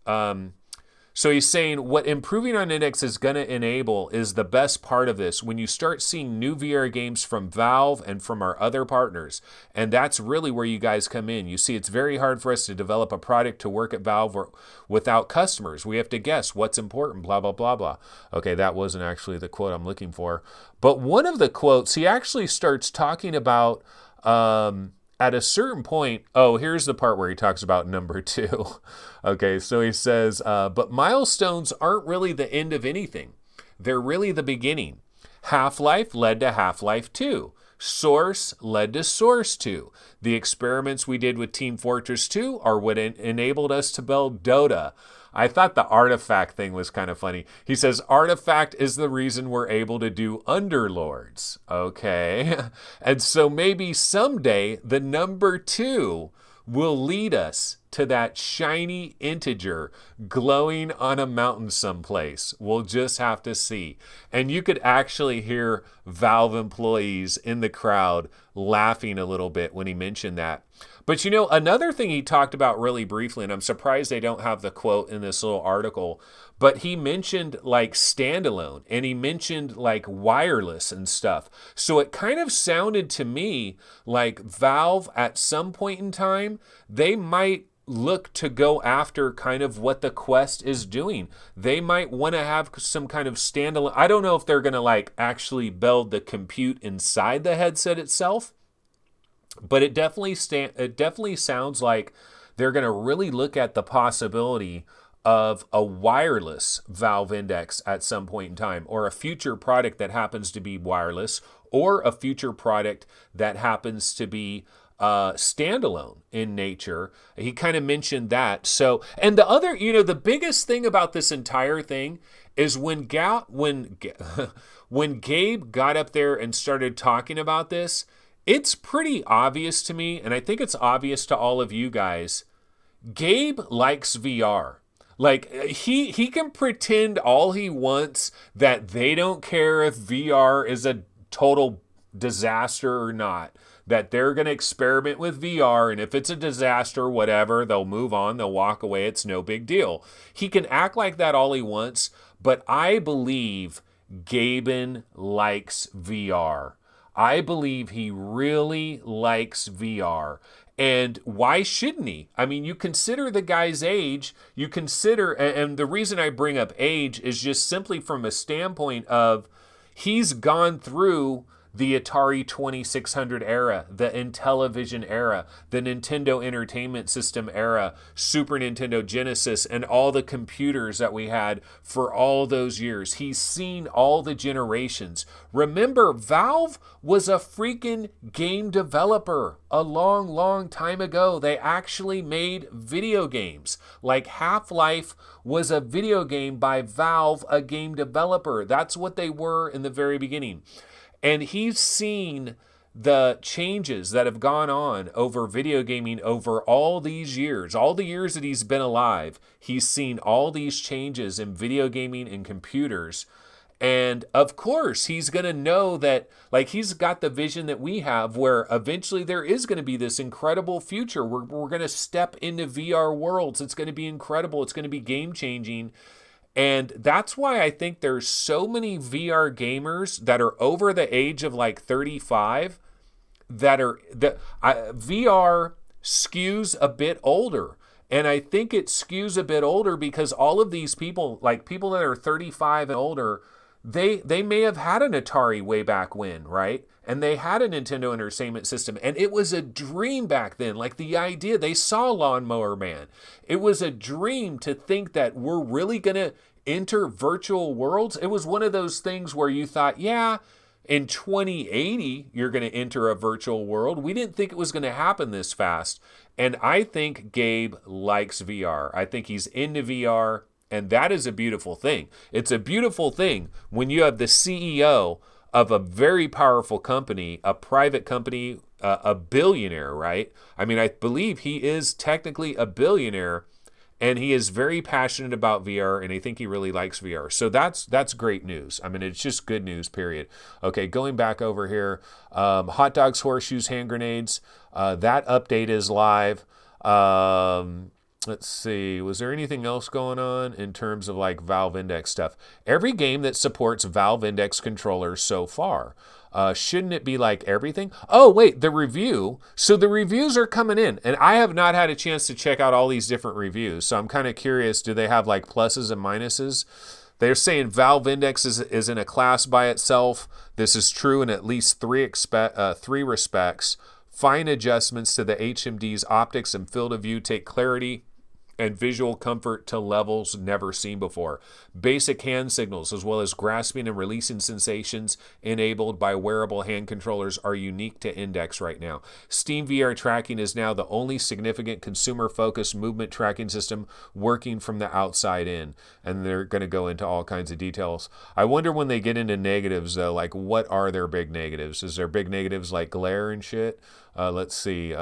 So he's saying what improving on Index is going to enable is the best part of this when you start seeing new VR games from Valve and from our other partners. And that's really where you guys come in. You see, it's very hard for us to develop a product to work at Valve without customers. We have to guess what's important, blah, blah, blah, blah. Okay, that wasn't actually the quote I'm looking for. But one of the quotes, he actually starts talking about at a certain point, here's the part where he talks about number 2. Okay, so he says, but milestones aren't really the end of anything. They're really the beginning. Half-Life led to Half-Life 2. Source led to Source 2. The experiments we did with Team Fortress 2 are what enabled us to build Dota. I thought the Artifact thing was kind of funny. He says, Artifact is the reason we're able to do Underlords. Okay. And so maybe someday the number 2 will lead us to that shiny integer glowing on a mountain someplace. We'll just have to see. And you could actually hear Valve employees in the crowd laughing a little bit when he mentioned that. But another thing he talked about really briefly, and I'm surprised they don't have the quote in this little article, but he mentioned like standalone and he mentioned like wireless and stuff. So it kind of sounded to me like Valve at some point in time, they might look to go after kind of what the Quest is doing. They might want to have some kind of standalone. I don't know if they're going to like actually build the compute inside the headset itself. But it definitely sounds like they're going to really look at the possibility of a wireless Valve Index at some point in time, or a future product that happens to be wireless, or a future product that happens to be standalone in nature. He kind of mentioned that. So, and the other, the biggest thing about this entire thing is when Gabe got up there and started talking about this, it's pretty obvious to me, and I think it's obvious to all of you guys, Gabe likes VR. Like, he can pretend all he wants that they don't care if VR is a total disaster or not, that they're going to experiment with VR, and if it's a disaster, whatever, they'll move on, they'll walk away, it's no big deal. He can act like that all he wants, but I believe Gaben likes VR. I believe he really likes VR. And why shouldn't he? I mean, you consider the guy's age, and the reason I bring up age is just simply from a standpoint of he's gone through the Atari 2600 era, the Intellivision era, the Nintendo Entertainment System era, Super Nintendo Genesis, and all the computers that we had for all those years. He's seen all the generations. Remember, Valve was a freaking game developer a long, long time ago. They actually made video games. Like Half-Life was a video game by Valve, a game developer. That's what they were in the very beginning. And he's seen the changes that have gone on over video gaming over all these years, all the years that he's been alive. He's seen all these changes in video gaming and computers. And of course, he's going to know that, like, he's got the vision that we have where eventually there is going to be this incredible future. We're going to step into VR worlds. It's going to be incredible. It's going to be game changing. And that's why I think there's so many VR gamers that are over the age of like 35 VR skews a bit older. And I think it skews a bit older because all of these people, like people that are 35 and older, they may have had an Atari way back when, right? And they had a Nintendo Entertainment System, and it was a dream back then. Like the idea, they saw Lawnmower Man. It was a dream to think that we're really going to enter virtual worlds. It was one of those things where you thought, yeah, in 2080, you're going to enter a virtual world. We didn't think it was going to happen this fast. And I think Gabe likes VR. I think he's into VR. And that is a beautiful thing. It's a beautiful thing when you have the CEO of a very powerful company, a private company, a billionaire, right? I mean, I believe he is technically a billionaire, and he is very passionate about VR, and I think he really likes VR. So that's great news. I mean, it's just good news, period. Okay, going back over here, hot dogs, horseshoes, hand grenades. That update is live. Let's see, was there anything else going on in terms of like Valve Index stuff? Every game that supports Valve Index controllers so far. Shouldn't it be like everything? Oh, wait, the review. So the reviews are coming in, and I have not had a chance to check out all these different reviews. So I'm kind of curious, do they have like pluses and minuses? They're saying Valve Index is in a class by itself. This is true in at least three respects. Fine adjustments to the HMD's optics and field of view take clarity and visual comfort to levels never seen before. Basic hand signals, as well as grasping and releasing sensations enabled by wearable hand controllers, are unique to Index right now. Steam VR tracking is now the only significant consumer-focused movement tracking system working from the outside in. And they're going to go into all kinds of details. I wonder when they get into negatives, though, like what are their big negatives? Is there big negatives like glare and shit? Let's see.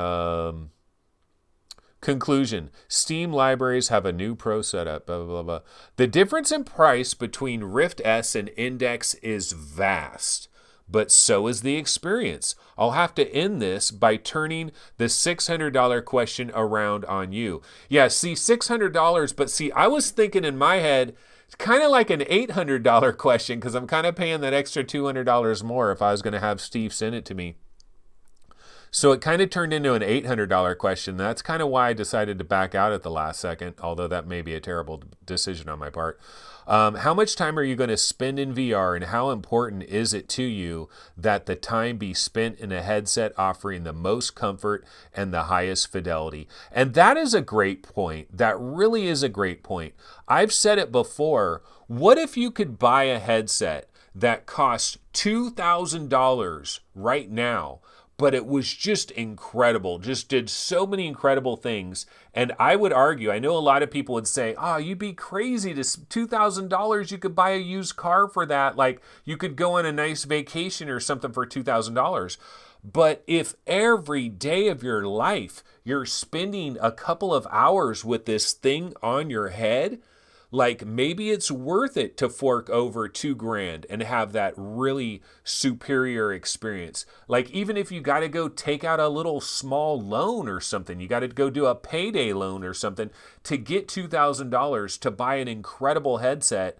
Conclusion. Steam libraries have a new pro setup, blah, blah, blah, blah. The difference in price between Rift S and Index is vast, but so is the experience. I'll have to end this by turning the $600 question around on you. Yeah, see, $600, but see, I was thinking in my head, kind of like an $800 question, because I'm kind of paying that extra $200 more if I was going to have Steve send it to me. So it kind of turned into an $800 question. That's kind of why I decided to back out at the last second, although that may be a terrible decision on my part. How much time are you going to spend in VR, and how important is it to you that the time be spent in a headset offering the most comfort and the highest fidelity? And that is a great point. That really is a great point. I've said it before. What if you could buy a headset that costs $2,000 right now, but it was just incredible, just did so many incredible things? And I would argue, I know a lot of people would say, oh, you'd be crazy, to $2,000, you could buy a used car for that. Like you could go on a nice vacation or something for $2,000. But if every day of your life you're spending a couple of hours with this thing on your head, like maybe it's worth it to fork over $2,000 and have that really superior experience. Like even if you got to go take out a little small loan or something, you got to go do a payday loan or something to get $2,000 to buy an incredible headset,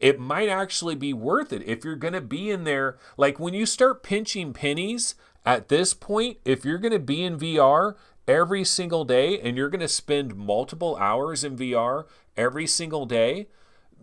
it might actually be worth it if you're going to be in there. Like when you start pinching pennies at this point, if you're going to be in VR every single day and you're going to spend multiple hours in VR every single day,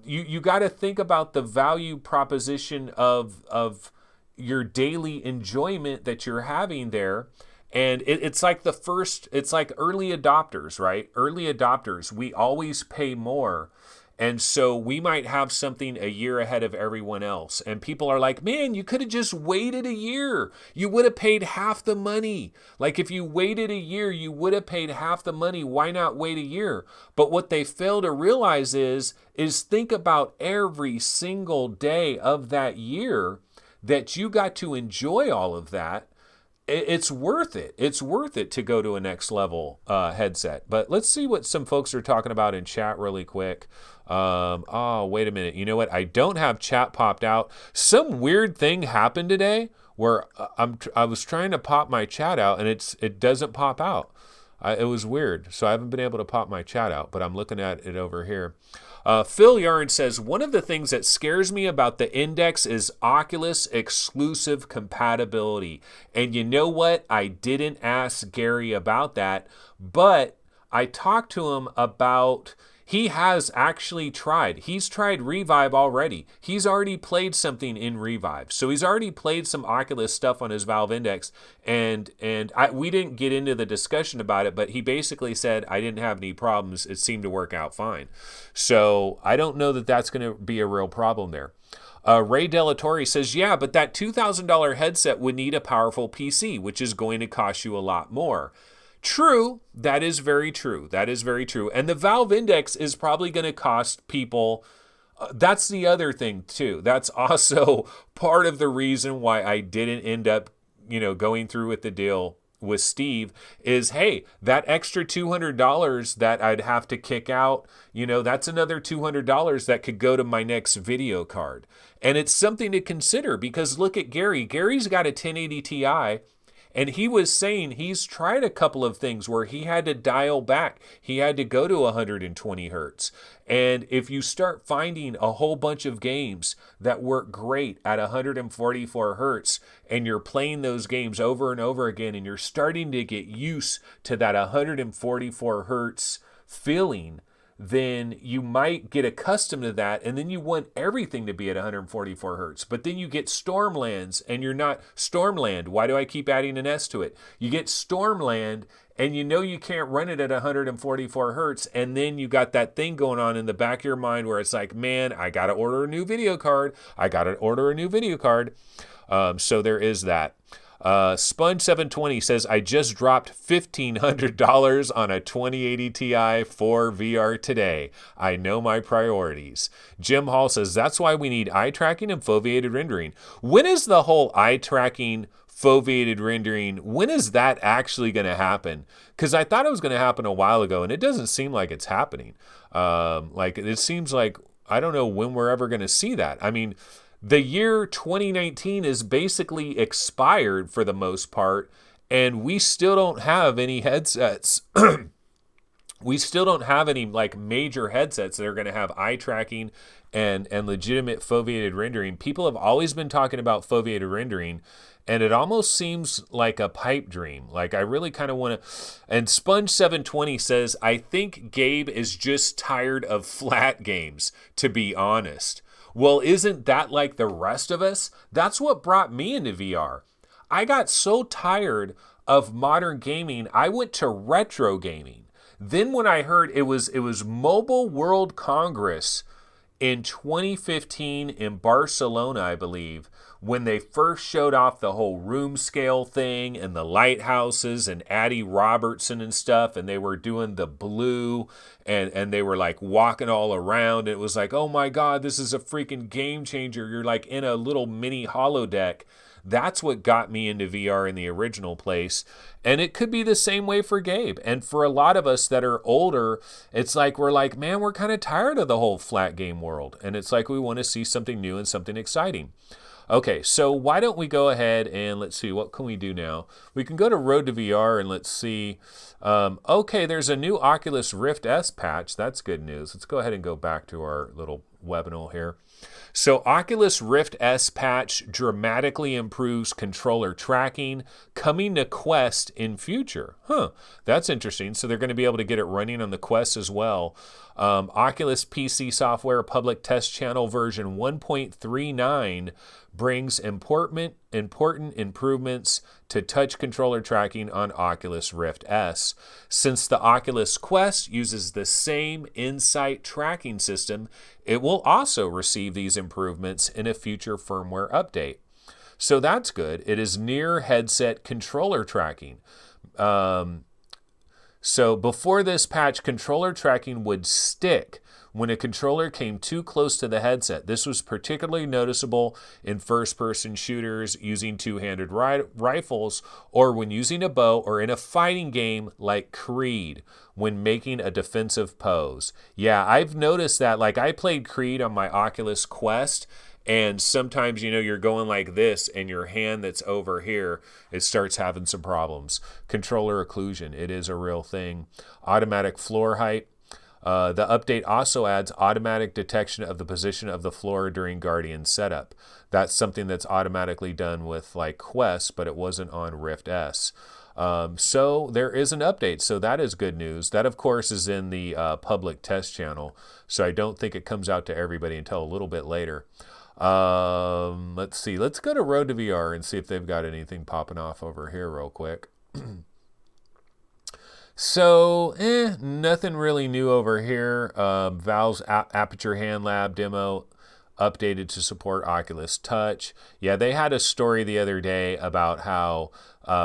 you got to think about the value proposition of your daily enjoyment that you're having there. And it's like it's like early adopters, right? Early adopters, we always pay more. And so we might have something a year ahead of everyone else. And people are like, man, you could have just waited a year. You would have paid half the money. Like if you waited a year, you would have paid half the money. Why not wait a year? But what they fail to realize is think about every single day of that year that you got to enjoy all of that. it's worth it. It's worth it to go to a next level headset. But let's see what some folks are talking about in chat really quick. Oh, wait a minute. You know what? I don't have chat popped out. Some weird thing happened today where I was trying to pop my chat out and it doesn't pop out. It was weird. So I haven't been able to pop my chat out, but I'm looking at it over here. Phil Yarn says, one of the things that scares me about the Index is Oculus exclusive compatibility. And you know what? I didn't ask Gary about that, but I talked to him about... He has actually tried. He's tried Revive already. He's already played something in Revive. So he's already played some Oculus stuff on his Valve Index. And we didn't get into the discussion about it, but he basically said, I didn't have any problems. It seemed to work out fine. So I don't know that that's going to be a real problem there. Ray Delatorre says, yeah, but that $2,000 headset would need a powerful PC, which is going to cost you a lot more. True, that is very true. That is very true. And the Valve Index is probably going to cost people. That's the other thing too. That's also part of the reason why I didn't end up, going through with the deal with Steve is, hey, that extra $200 that I'd have to kick out, that's another $200 that could go to my next video card. And it's something to consider because look at Gary. Gary's got a 1080 Ti. And he was saying he's tried a couple of things where he had to dial back. He had to go to 120 hertz. And if you start finding a whole bunch of games that work great at 144 hertz and you're playing those games over and over again and you're starting to get used to that 144 hertz feeling, then you might get accustomed to that, and then you want everything to be at 144 hertz. But then you get Stormlands, and you're not... Stormland, why do I keep adding an S to it? You get Stormland, and you can't run it at 144 hertz, and then you got that thing going on in the back of your mind where it's like, man, I got to order a new video card. So there is that. Sponge720 says, I just dropped $1,500 on a 2080 Ti for VR today. I know my priorities. Jim Hall says, that's why we need eye tracking and foveated rendering. When is the whole eye tracking, foveated rendering, when is that actually going to happen? Because I thought it was going to happen a while ago, and it doesn't seem like it's happening. It seems like, I don't know when we're ever going to see that. I mean, the year 2019 is basically expired for the most part, and we still don't have any headsets. We still don't have any major headsets that are going to have eye tracking and legitimate foveated rendering. People have always been talking about foveated rendering, and it almost seems like a pipe dream. I really kind of want to... And Sponge720 says, I think Gabe is just tired of flat games, to be honest. Well, isn't that like the rest of us? That's what brought me into VR. I got so tired of modern gaming, I went to retro gaming. Then when I heard it was Mobile World Congress in 2015 in Barcelona, I believe, when they first showed off the whole room scale thing and the lighthouses and Addie Robertson and stuff, and they were doing the blue and they were walking all around. It was like, oh my God, this is a freaking game changer. You're in a little mini holodeck. That's what got me into VR in the original place. And it could be the same way for Gabe. And for a lot of us that are older, it's we're man, we're kind of tired of the whole flat game world. And it's we want to see something new and something exciting. Okay, so why don't we go ahead and let's see, what can we do now? We can go to Road to VR and let's see. Okay, there's a new Oculus Rift S patch. That's good news. Let's go ahead and go back to our little webinar here. So Oculus Rift S patch dramatically improves controller tracking, coming to Quest in future. That's interesting. So they're going to be able to get it running on the Quest as well. Oculus PC software public test channel version 1.39 brings important improvements to touch controller tracking on Oculus Rift S. Since the Oculus Quest uses the same Insight tracking system, it will also receive these improvements in a future firmware update. So that's good. It is near headset controller tracking. So before this patch, controller tracking would stick when a controller came too close to the headset. This was particularly noticeable in first-person shooters using two-handed rifles, or when using a bow, or in a fighting game like Creed when making a defensive pose. Yeah, I've noticed that. Like, I played Creed on my Oculus Quest, and sometimes, you're going like this, and your hand that's over here, it starts having some problems. Controller occlusion, it is a real thing. Automatic floor height. The update also adds automatic detection of the position of the floor during Guardian setup. That's something that's automatically done with like Quest, but it wasn't on Rift S. So there is an update. So that is good news. That, of course, is in the public test channel. So I don't think it comes out to everybody until a little bit later. Let's see. Let's go to Road to VR and see if they've got anything popping off over here real quick. So, nothing really new over here. Valve's Aperture Hand Lab demo updated to support Oculus Touch. Yeah, they had a story the other day about how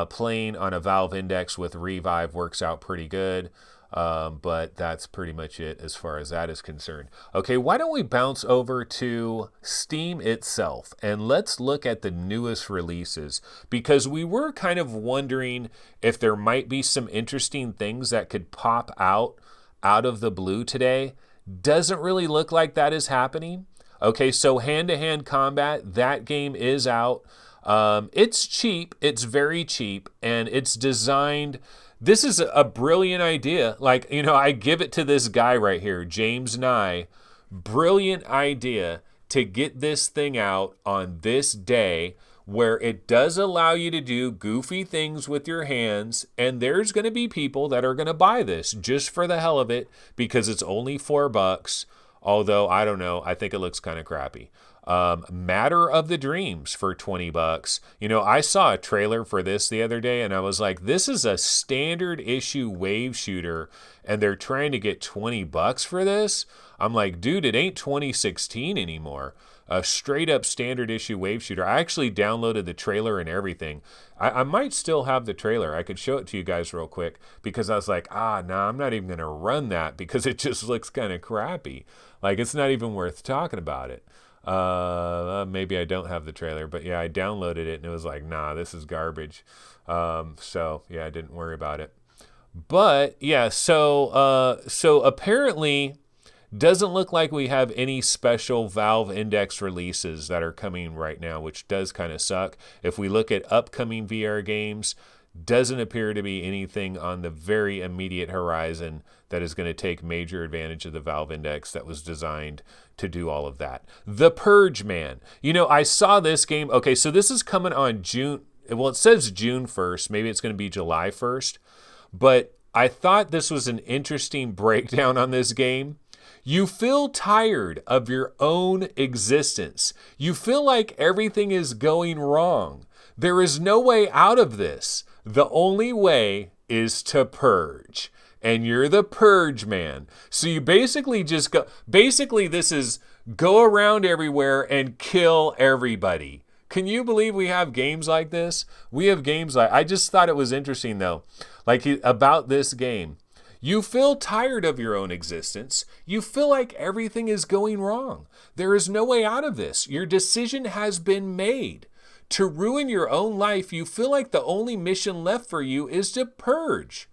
playing on a Valve Index with Revive works out pretty good. But that's pretty much it as far as that is concerned. Okay, why don't we bounce over to Steam itself and let's look at the newest releases, because we were kind of wondering if there might be some interesting things that could pop out of the blue today. Doesn't really look like that is happening. Okay, so hand-to-hand combat, that game is out. It's cheap, it's very cheap, and it's designed... This is a brilliant idea. Like, I give it to this guy right here, James Nye. Brilliant idea to get this thing out on this day where it does allow you to do goofy things with your hands. And there's going to be people that are going to buy this just for the hell of it because it's only $4. Although, I don't know. I think it looks kind of crappy. Matter of the Dreams for $20. I saw a trailer for this the other day and I was like, this is a standard issue wave shooter and they're trying to get $20 for this. I'm like, dude, it ain't 2016 anymore. A straight up standard issue wave shooter. I actually downloaded the trailer and everything. I might still have the trailer. I could show it to you guys real quick because I was like, I'm not even going to run that because it just looks kind of crappy. Like, it's not even worth talking about it. Maybe I don't have the trailer, but yeah, I downloaded it and it was like, this is garbage. So yeah, I didn't worry about it. But yeah, so apparently doesn't look like we have any special Valve Index releases that are coming right now, which does kind of suck. If we look at upcoming VR games, doesn't appear to be anything on the very immediate horizon that is going to take major advantage of the Valve Index that was designed to do all of that. The Purge, man. I saw this game. Okay, so this is coming on June. Well, it says June 1st. Maybe it's going to be July 1st. But I thought this was an interesting breakdown on this game. You feel tired of your own existence. You feel like everything is going wrong. There is no way out of this. The only way is to purge. And you're the purge man. So you basically just go... Basically, this is go around everywhere and kill everybody. Can you believe we have games like this? We have games like... I just thought it was interesting, though. Like, about this game. You feel tired of your own existence. You feel like everything is going wrong. There is no way out of this. Your decision has been made. To ruin your own life, you feel like the only mission left for you is to purge.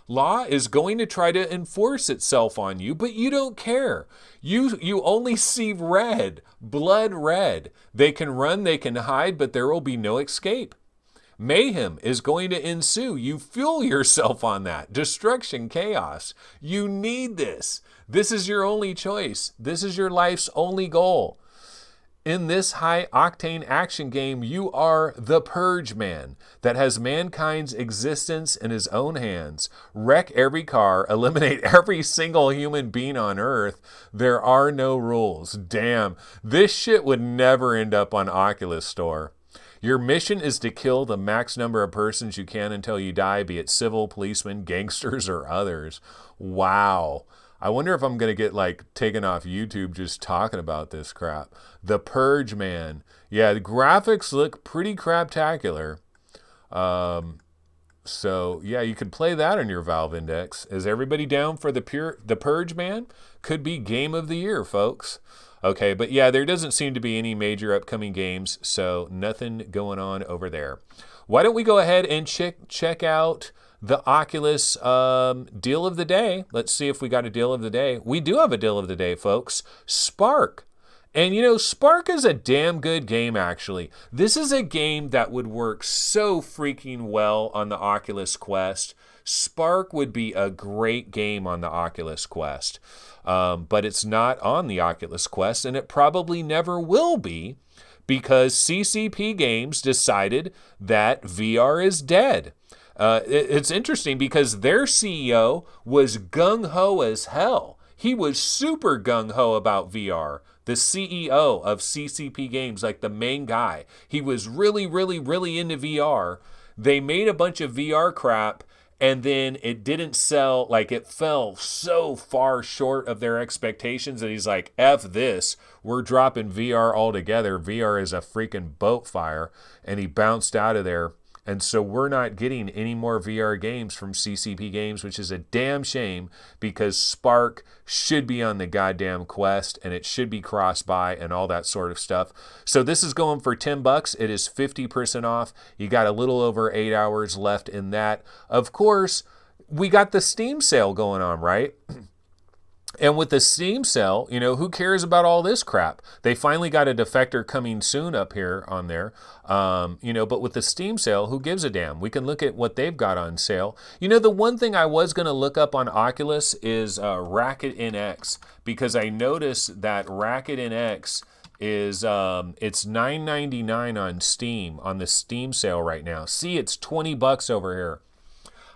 Law is going to try to enforce itself on you, but you don't care. You only see red, blood red. They can run, they can hide, but there will be no escape. Mayhem is going to ensue. You fuel yourself on that. Destruction, chaos. You need this. This is your only choice. This is your life's only goal. In this high-octane action game, you are the Purge Man that has mankind's existence in his own hands. Wreck every car, eliminate every single human being on Earth. There are no rules. Damn, this shit would never end up on Oculus Store. Your mission is to kill the max number of persons you can until you die, be it civil, policemen, gangsters, or others. Wow. I wonder if I'm going to get taken off YouTube just talking about this crap. The Purge, man. Yeah, the graphics look pretty craptacular. So yeah, you could play that on your Valve Index. Is everybody down for the Purge, man? Could be game of the year, folks. Okay, but yeah, there doesn't seem to be any major upcoming games, so nothing going on over there. Why don't we go ahead and check out the Oculus deal of the day? Let's see if we got a deal of the day. We do have a deal of the day, folks. Spark. And you know, Spark is a damn good game, actually. This is a game that would work so freaking well on the Oculus Quest. Spark would be a great game on the Oculus Quest. But it's not on the Oculus Quest, and it probably never will be, because CCP Games decided that VR is dead. It's interesting because their CEO was gung-ho as hell. He was super gung-ho about VR. The CEO of CCP Games, like the main guy, he was really, really, really into VR. They made a bunch of VR crap, and then it didn't sell. Like, it fell so far short of their expectations that he's like, F this, we're dropping VR altogether. VR is a freaking boat fire. And he bounced out of there. And so we're not getting any more VR games from CCP Games, which is a damn shame, because Spark should be on the goddamn Quest and it should be cross-buy and all that sort of stuff. So this is going for $10. It is 50% off. You got a little over 8 hours left in that. Of course, we got the Steam sale going on, right? And with the Steam sale, you know, who cares about all this crap? They finally got a defector coming soon up here on there. You know, but with the Steam sale, who gives a damn? We can look at what they've got on sale. You know, the one thing I was going to look up on Oculus is Racket NX, because I noticed that Racket NX is it's $9.99 on Steam, on the Steam sale right now. See, it's $20 over here.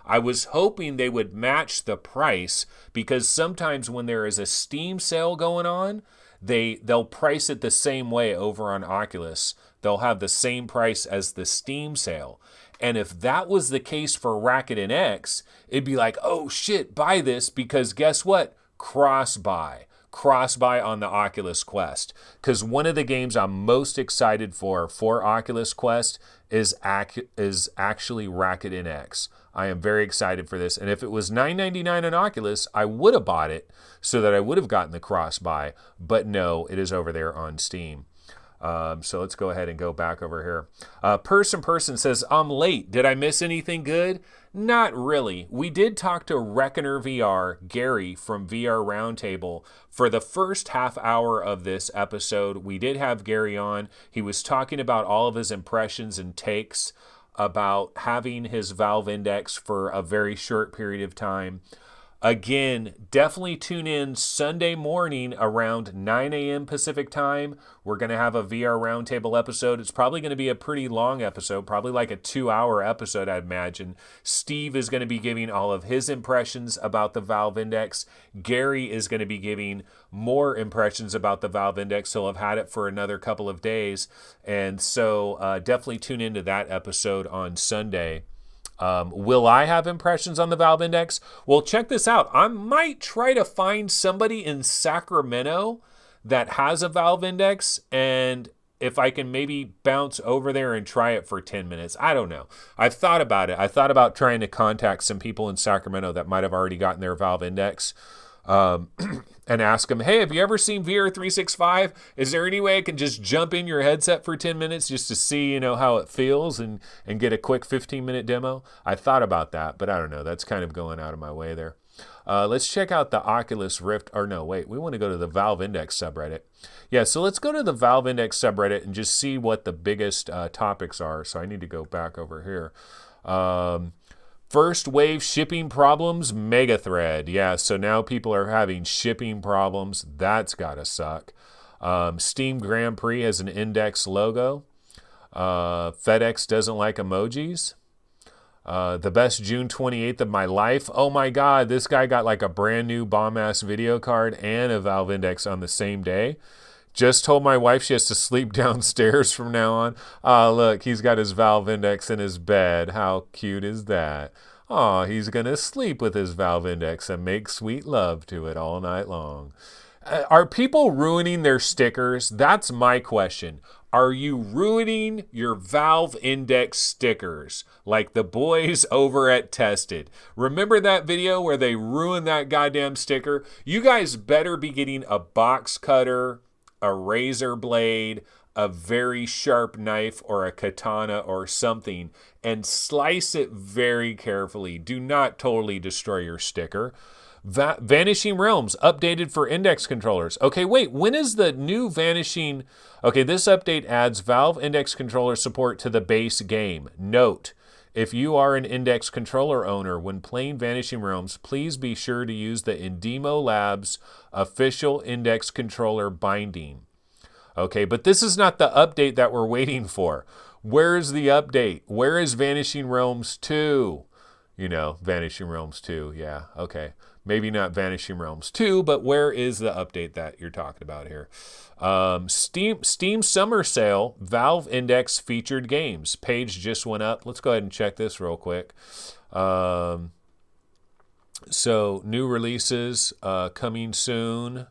I was hoping they would match the price, because sometimes when there is a Steam sale going on, they'll price it the same way over on Oculus. They'll have the same price as the Steam sale. And if that was the case for Racket NX, it'd be like, oh shit, buy this, because guess what? Cross-buy on the Oculus Quest. Because one of the games I'm most excited for Oculus Quest is actually Racket NX. I am very excited for this. And if it was $9.99 on Oculus, I would have bought it so that I would have gotten the cross-buy. But no, it is over there on Steam. So let's go ahead and go back over here. Person says, I'm late. Did I miss anything good? Not really. We did talk to ReckonerVR, Gary from VR Roundtable, for the first half hour of this episode. We did have Gary on. He was talking about all of his impressions and takes about having his Valve Index for a very short period of time. Again, definitely tune in Sunday morning around 9 a.m. Pacific time. We're going to have a VR Roundtable episode. It's probably going to be a pretty long episode, probably like a 2-hour episode, I'd imagine. Steve is going to be giving all of his impressions about the Valve Index. Gary is going to be giving more impressions about the Valve Index. He'll have had it for another couple of days. And so definitely tune into that episode on Sunday. Will I have impressions on the Valve Index? Well, check this out. I might try to find somebody in Sacramento that has a Valve Index, and if I can maybe bounce over there and try it for 10 minutes. I don't know. I've thought about it. I thought about trying to contact some people in Sacramento that might have already gotten their Valve Index. And ask them, hey, have you ever seen VR 365? Is there any way I can just jump in your headset for 10 minutes just to see, how it feels and get a quick 15-minute demo? I thought about that, but I don't know. That's kind of going out of my way there. Let's check out the Oculus Rift. Or no, wait, we want to go to the Valve Index subreddit. Yeah, so let's go to the Valve Index subreddit and just see what the biggest topics are. So I need to go back over here. First wave shipping problems, mega thread. Yeah, so now people are having shipping problems. That's gotta suck. Steam Grand Prix has an index logo. FedEx doesn't like emojis. The best June 28th of my life. Oh my God, this guy got like a brand new bomb-ass video card and a Valve Index on the same day. Just told my wife she has to sleep downstairs from now on. Look, he's got his Valve Index in his bed. How cute is that? He's going to sleep with his Valve Index and make sweet love to it all night long. Are people ruining their stickers? That's my question. Are you ruining your Valve Index stickers like the boys over at Tested? Remember that video where they ruined that goddamn sticker? You guys better be getting a box cutter, a razor blade, a very sharp knife, or a katana or something, and slice it very carefully. Do not totally destroy your sticker. Vanishing Realms updated for Index controllers. Okay, wait, when is the new Vanishing? Okay, this update adds Valve Index controller support to the base game. Note, if you are an Index controller owner when playing Vanishing Realms, please be sure to use the Indemo Labs official Index controller binding. Okay, but this is not the update that we're waiting for. Where's the update? Where is Vanishing Realms 2? You know, Vanishing Realms 2, yeah, okay. Maybe not Vanishing Realms 2, but where is the update that you're talking about here? Steam Summer Sale, Valve Index featured games. Page just went up. Let's go ahead and check this real quick. So new releases coming soon.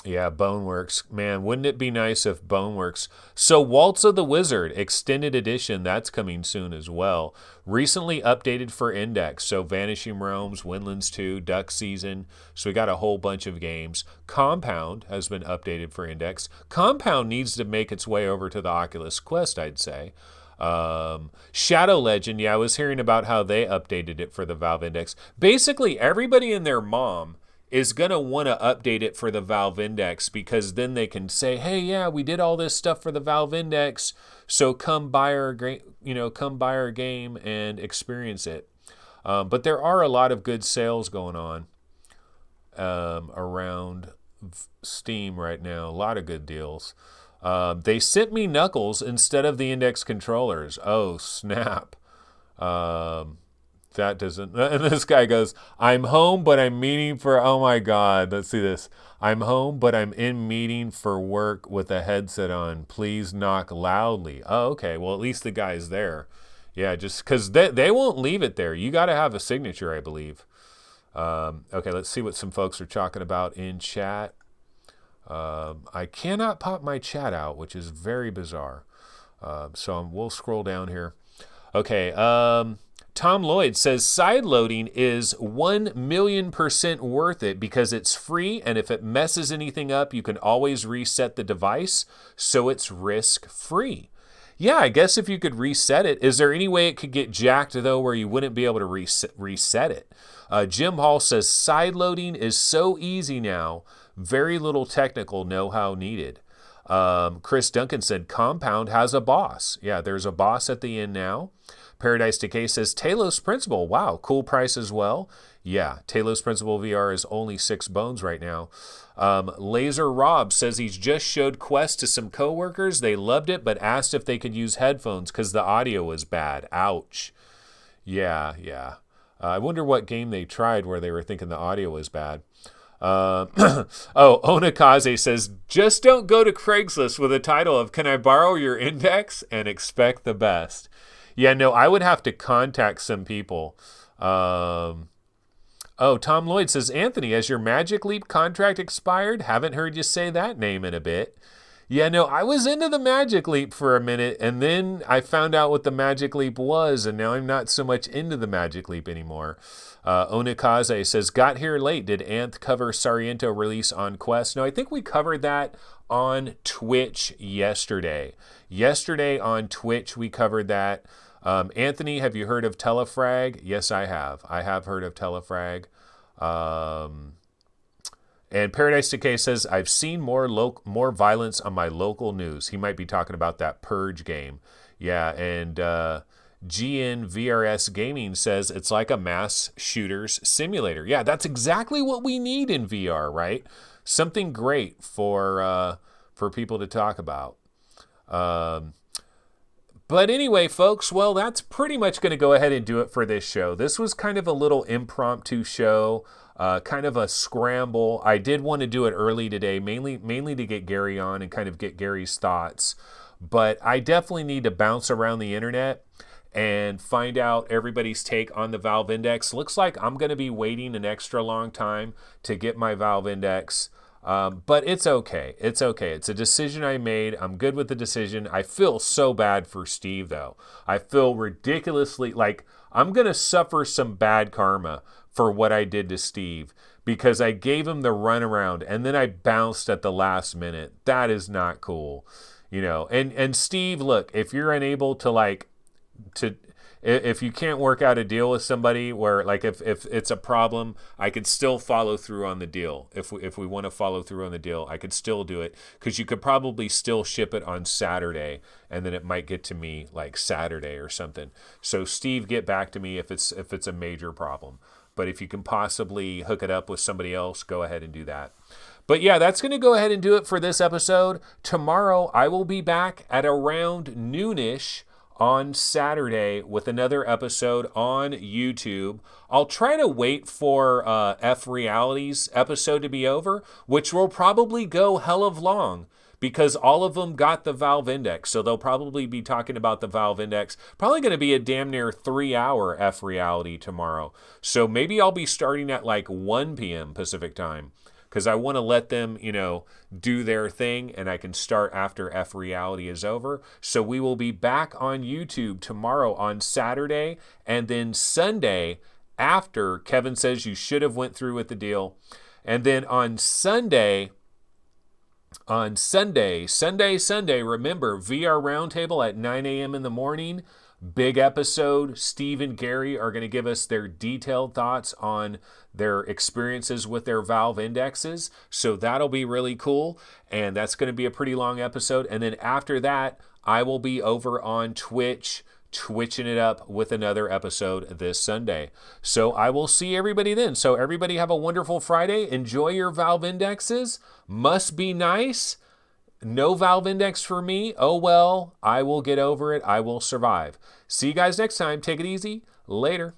Yeah, Boneworks. Man, wouldn't it be nice if Boneworks... So Waltz of the Wizard, Extended Edition, that's coming soon as well. Recently updated for Index. So Vanishing Realms, Windlands 2, Duck Season. So we got a whole bunch of games. Compound has been updated for Index. Compound needs to make its way over to the Oculus Quest, I'd say. Shadow Legend, yeah, I was hearing about how they updated it for the Valve Index. Basically, everybody and their mom is going to want to update it for the Valve Index, because then they can say, hey, yeah, we did all this stuff for the Valve Index, so come buy our game and experience it. But there are a lot of good sales going on around Steam right now. A lot of good deals. They sent me Knuckles instead of the Index controllers. Oh, snap. That doesn't... And this guy goes, I'm home, but I'm meeting for... Oh, my God. Let's see this. I'm home, but I'm in meeting for work with a headset on. Please knock loudly. Oh, okay. Well, at least the guy's there. Yeah, just because they won't leave it there. You got to have a signature, I believe. Okay, let's see what some folks are talking about in chat. I cannot pop my chat out, which is very bizarre. So we'll scroll down here. Okay, Tom Lloyd says sideloading is 1,000,000% worth it because it's free, and if it messes anything up, you can always reset the device, so it's risk-free. Yeah, I guess if you could reset it. Is there any way it could get jacked, though, where you wouldn't be able to reset it? Jim Hall says sideloading is so easy now, very little technical know-how needed. Chris Duncan said Compound has a boss. Yeah, there's a boss at the end now. Paradise Decay says Talos Principle. Wow, cool price as well. Yeah, Talos Principle VR is only 6 bones right now. Laser Rob says he's just showed Quest to some coworkers. They loved it, but asked if they could use headphones because the audio was bad. Ouch. Yeah. I wonder what game they tried where they were thinking the audio was bad. Onakaze says, just don't go to Craigslist with a title of Can I Borrow Your Index? And expect the best. Yeah, no, I would have to contact some people. Tom Lloyd says, Anthony, has your Magic Leap contract expired? Haven't heard you say that name in a bit. Yeah, no, I was into the Magic Leap for a minute, and then I found out what the Magic Leap was, and now I'm not so much into the Magic Leap anymore. Onikaze says, got here late. Did Anth cover Sariento release on Quest? No, I think we covered that on Twitch yesterday. Yesterday on Twitch, we covered that. Anthony, have you heard of Telefrag? Yes, I have. I have heard of Telefrag. And Paradise Decay says, I've seen more violence on my local news. He might be talking about that Purge game. Yeah, and GNVRS Gaming says it's like a mass shooters simulator. Yeah, that's exactly what we need in VR, right? Something great for people to talk about. But anyway, folks, well, that's pretty much going to go ahead and do it for this show. This was kind of a little impromptu show, kind of a scramble. I did want to do it early today, mainly to get Gary on and kind of get Gary's thoughts. But I definitely need to bounce around the internet and find out everybody's take on the valve index. Looks like I'm going to be waiting an extra long time to get my valve index. But it's okay. It's okay. It's a decision I made. I'm good with the decision. I feel so bad for Steve, though. I feel ridiculously like I'm going to suffer some bad karma for what I did to Steve because I gave him the runaround and then I bounced at the last minute. That is not cool. And Steve, look, if you're unable to if you can't work out a deal with somebody where if it's a problem, I could still follow through on the deal. If we want to follow through on the deal, I could still do it because you could probably still ship it on Saturday and then it might get to me like Saturday or something. So Steve, get back to me if it's a major problem. But if you can possibly hook it up with somebody else, go ahead and do that. But yeah, that's going to go ahead and do it for this episode. Tomorrow, I will be back at around noonish on Saturday with another episode on YouTube. I'll try to wait for F Reality's episode to be over, which will probably go hell of long because all of them got the valve index. So they'll probably be talking about the valve index. Probably going to be a damn near 3-hour F Reality tomorrow. So maybe I'll be starting at like 1 p.m. Pacific time, because I want to let them, do their thing, and I can start after F Reality is over. So we will be back on YouTube tomorrow on Saturday, and then Sunday after Kevin Says You Should Have Went Through with the Deal. And then on Sunday, remember, VR Roundtable at 9 a.m. in the morning. Big episode. Steve and Gary are going to give us their detailed thoughts on their experiences with their valve indexes. So that'll be really cool. And that's going to be a pretty long episode. And then after that, I will be over on Twitch, twitching it up with another episode this Sunday. So I will see everybody then. So everybody have a wonderful Friday. Enjoy your valve indexes. Must be nice. No valve index for me. Oh well, I will get over it. I will survive. See you guys next time. Take it easy. Later.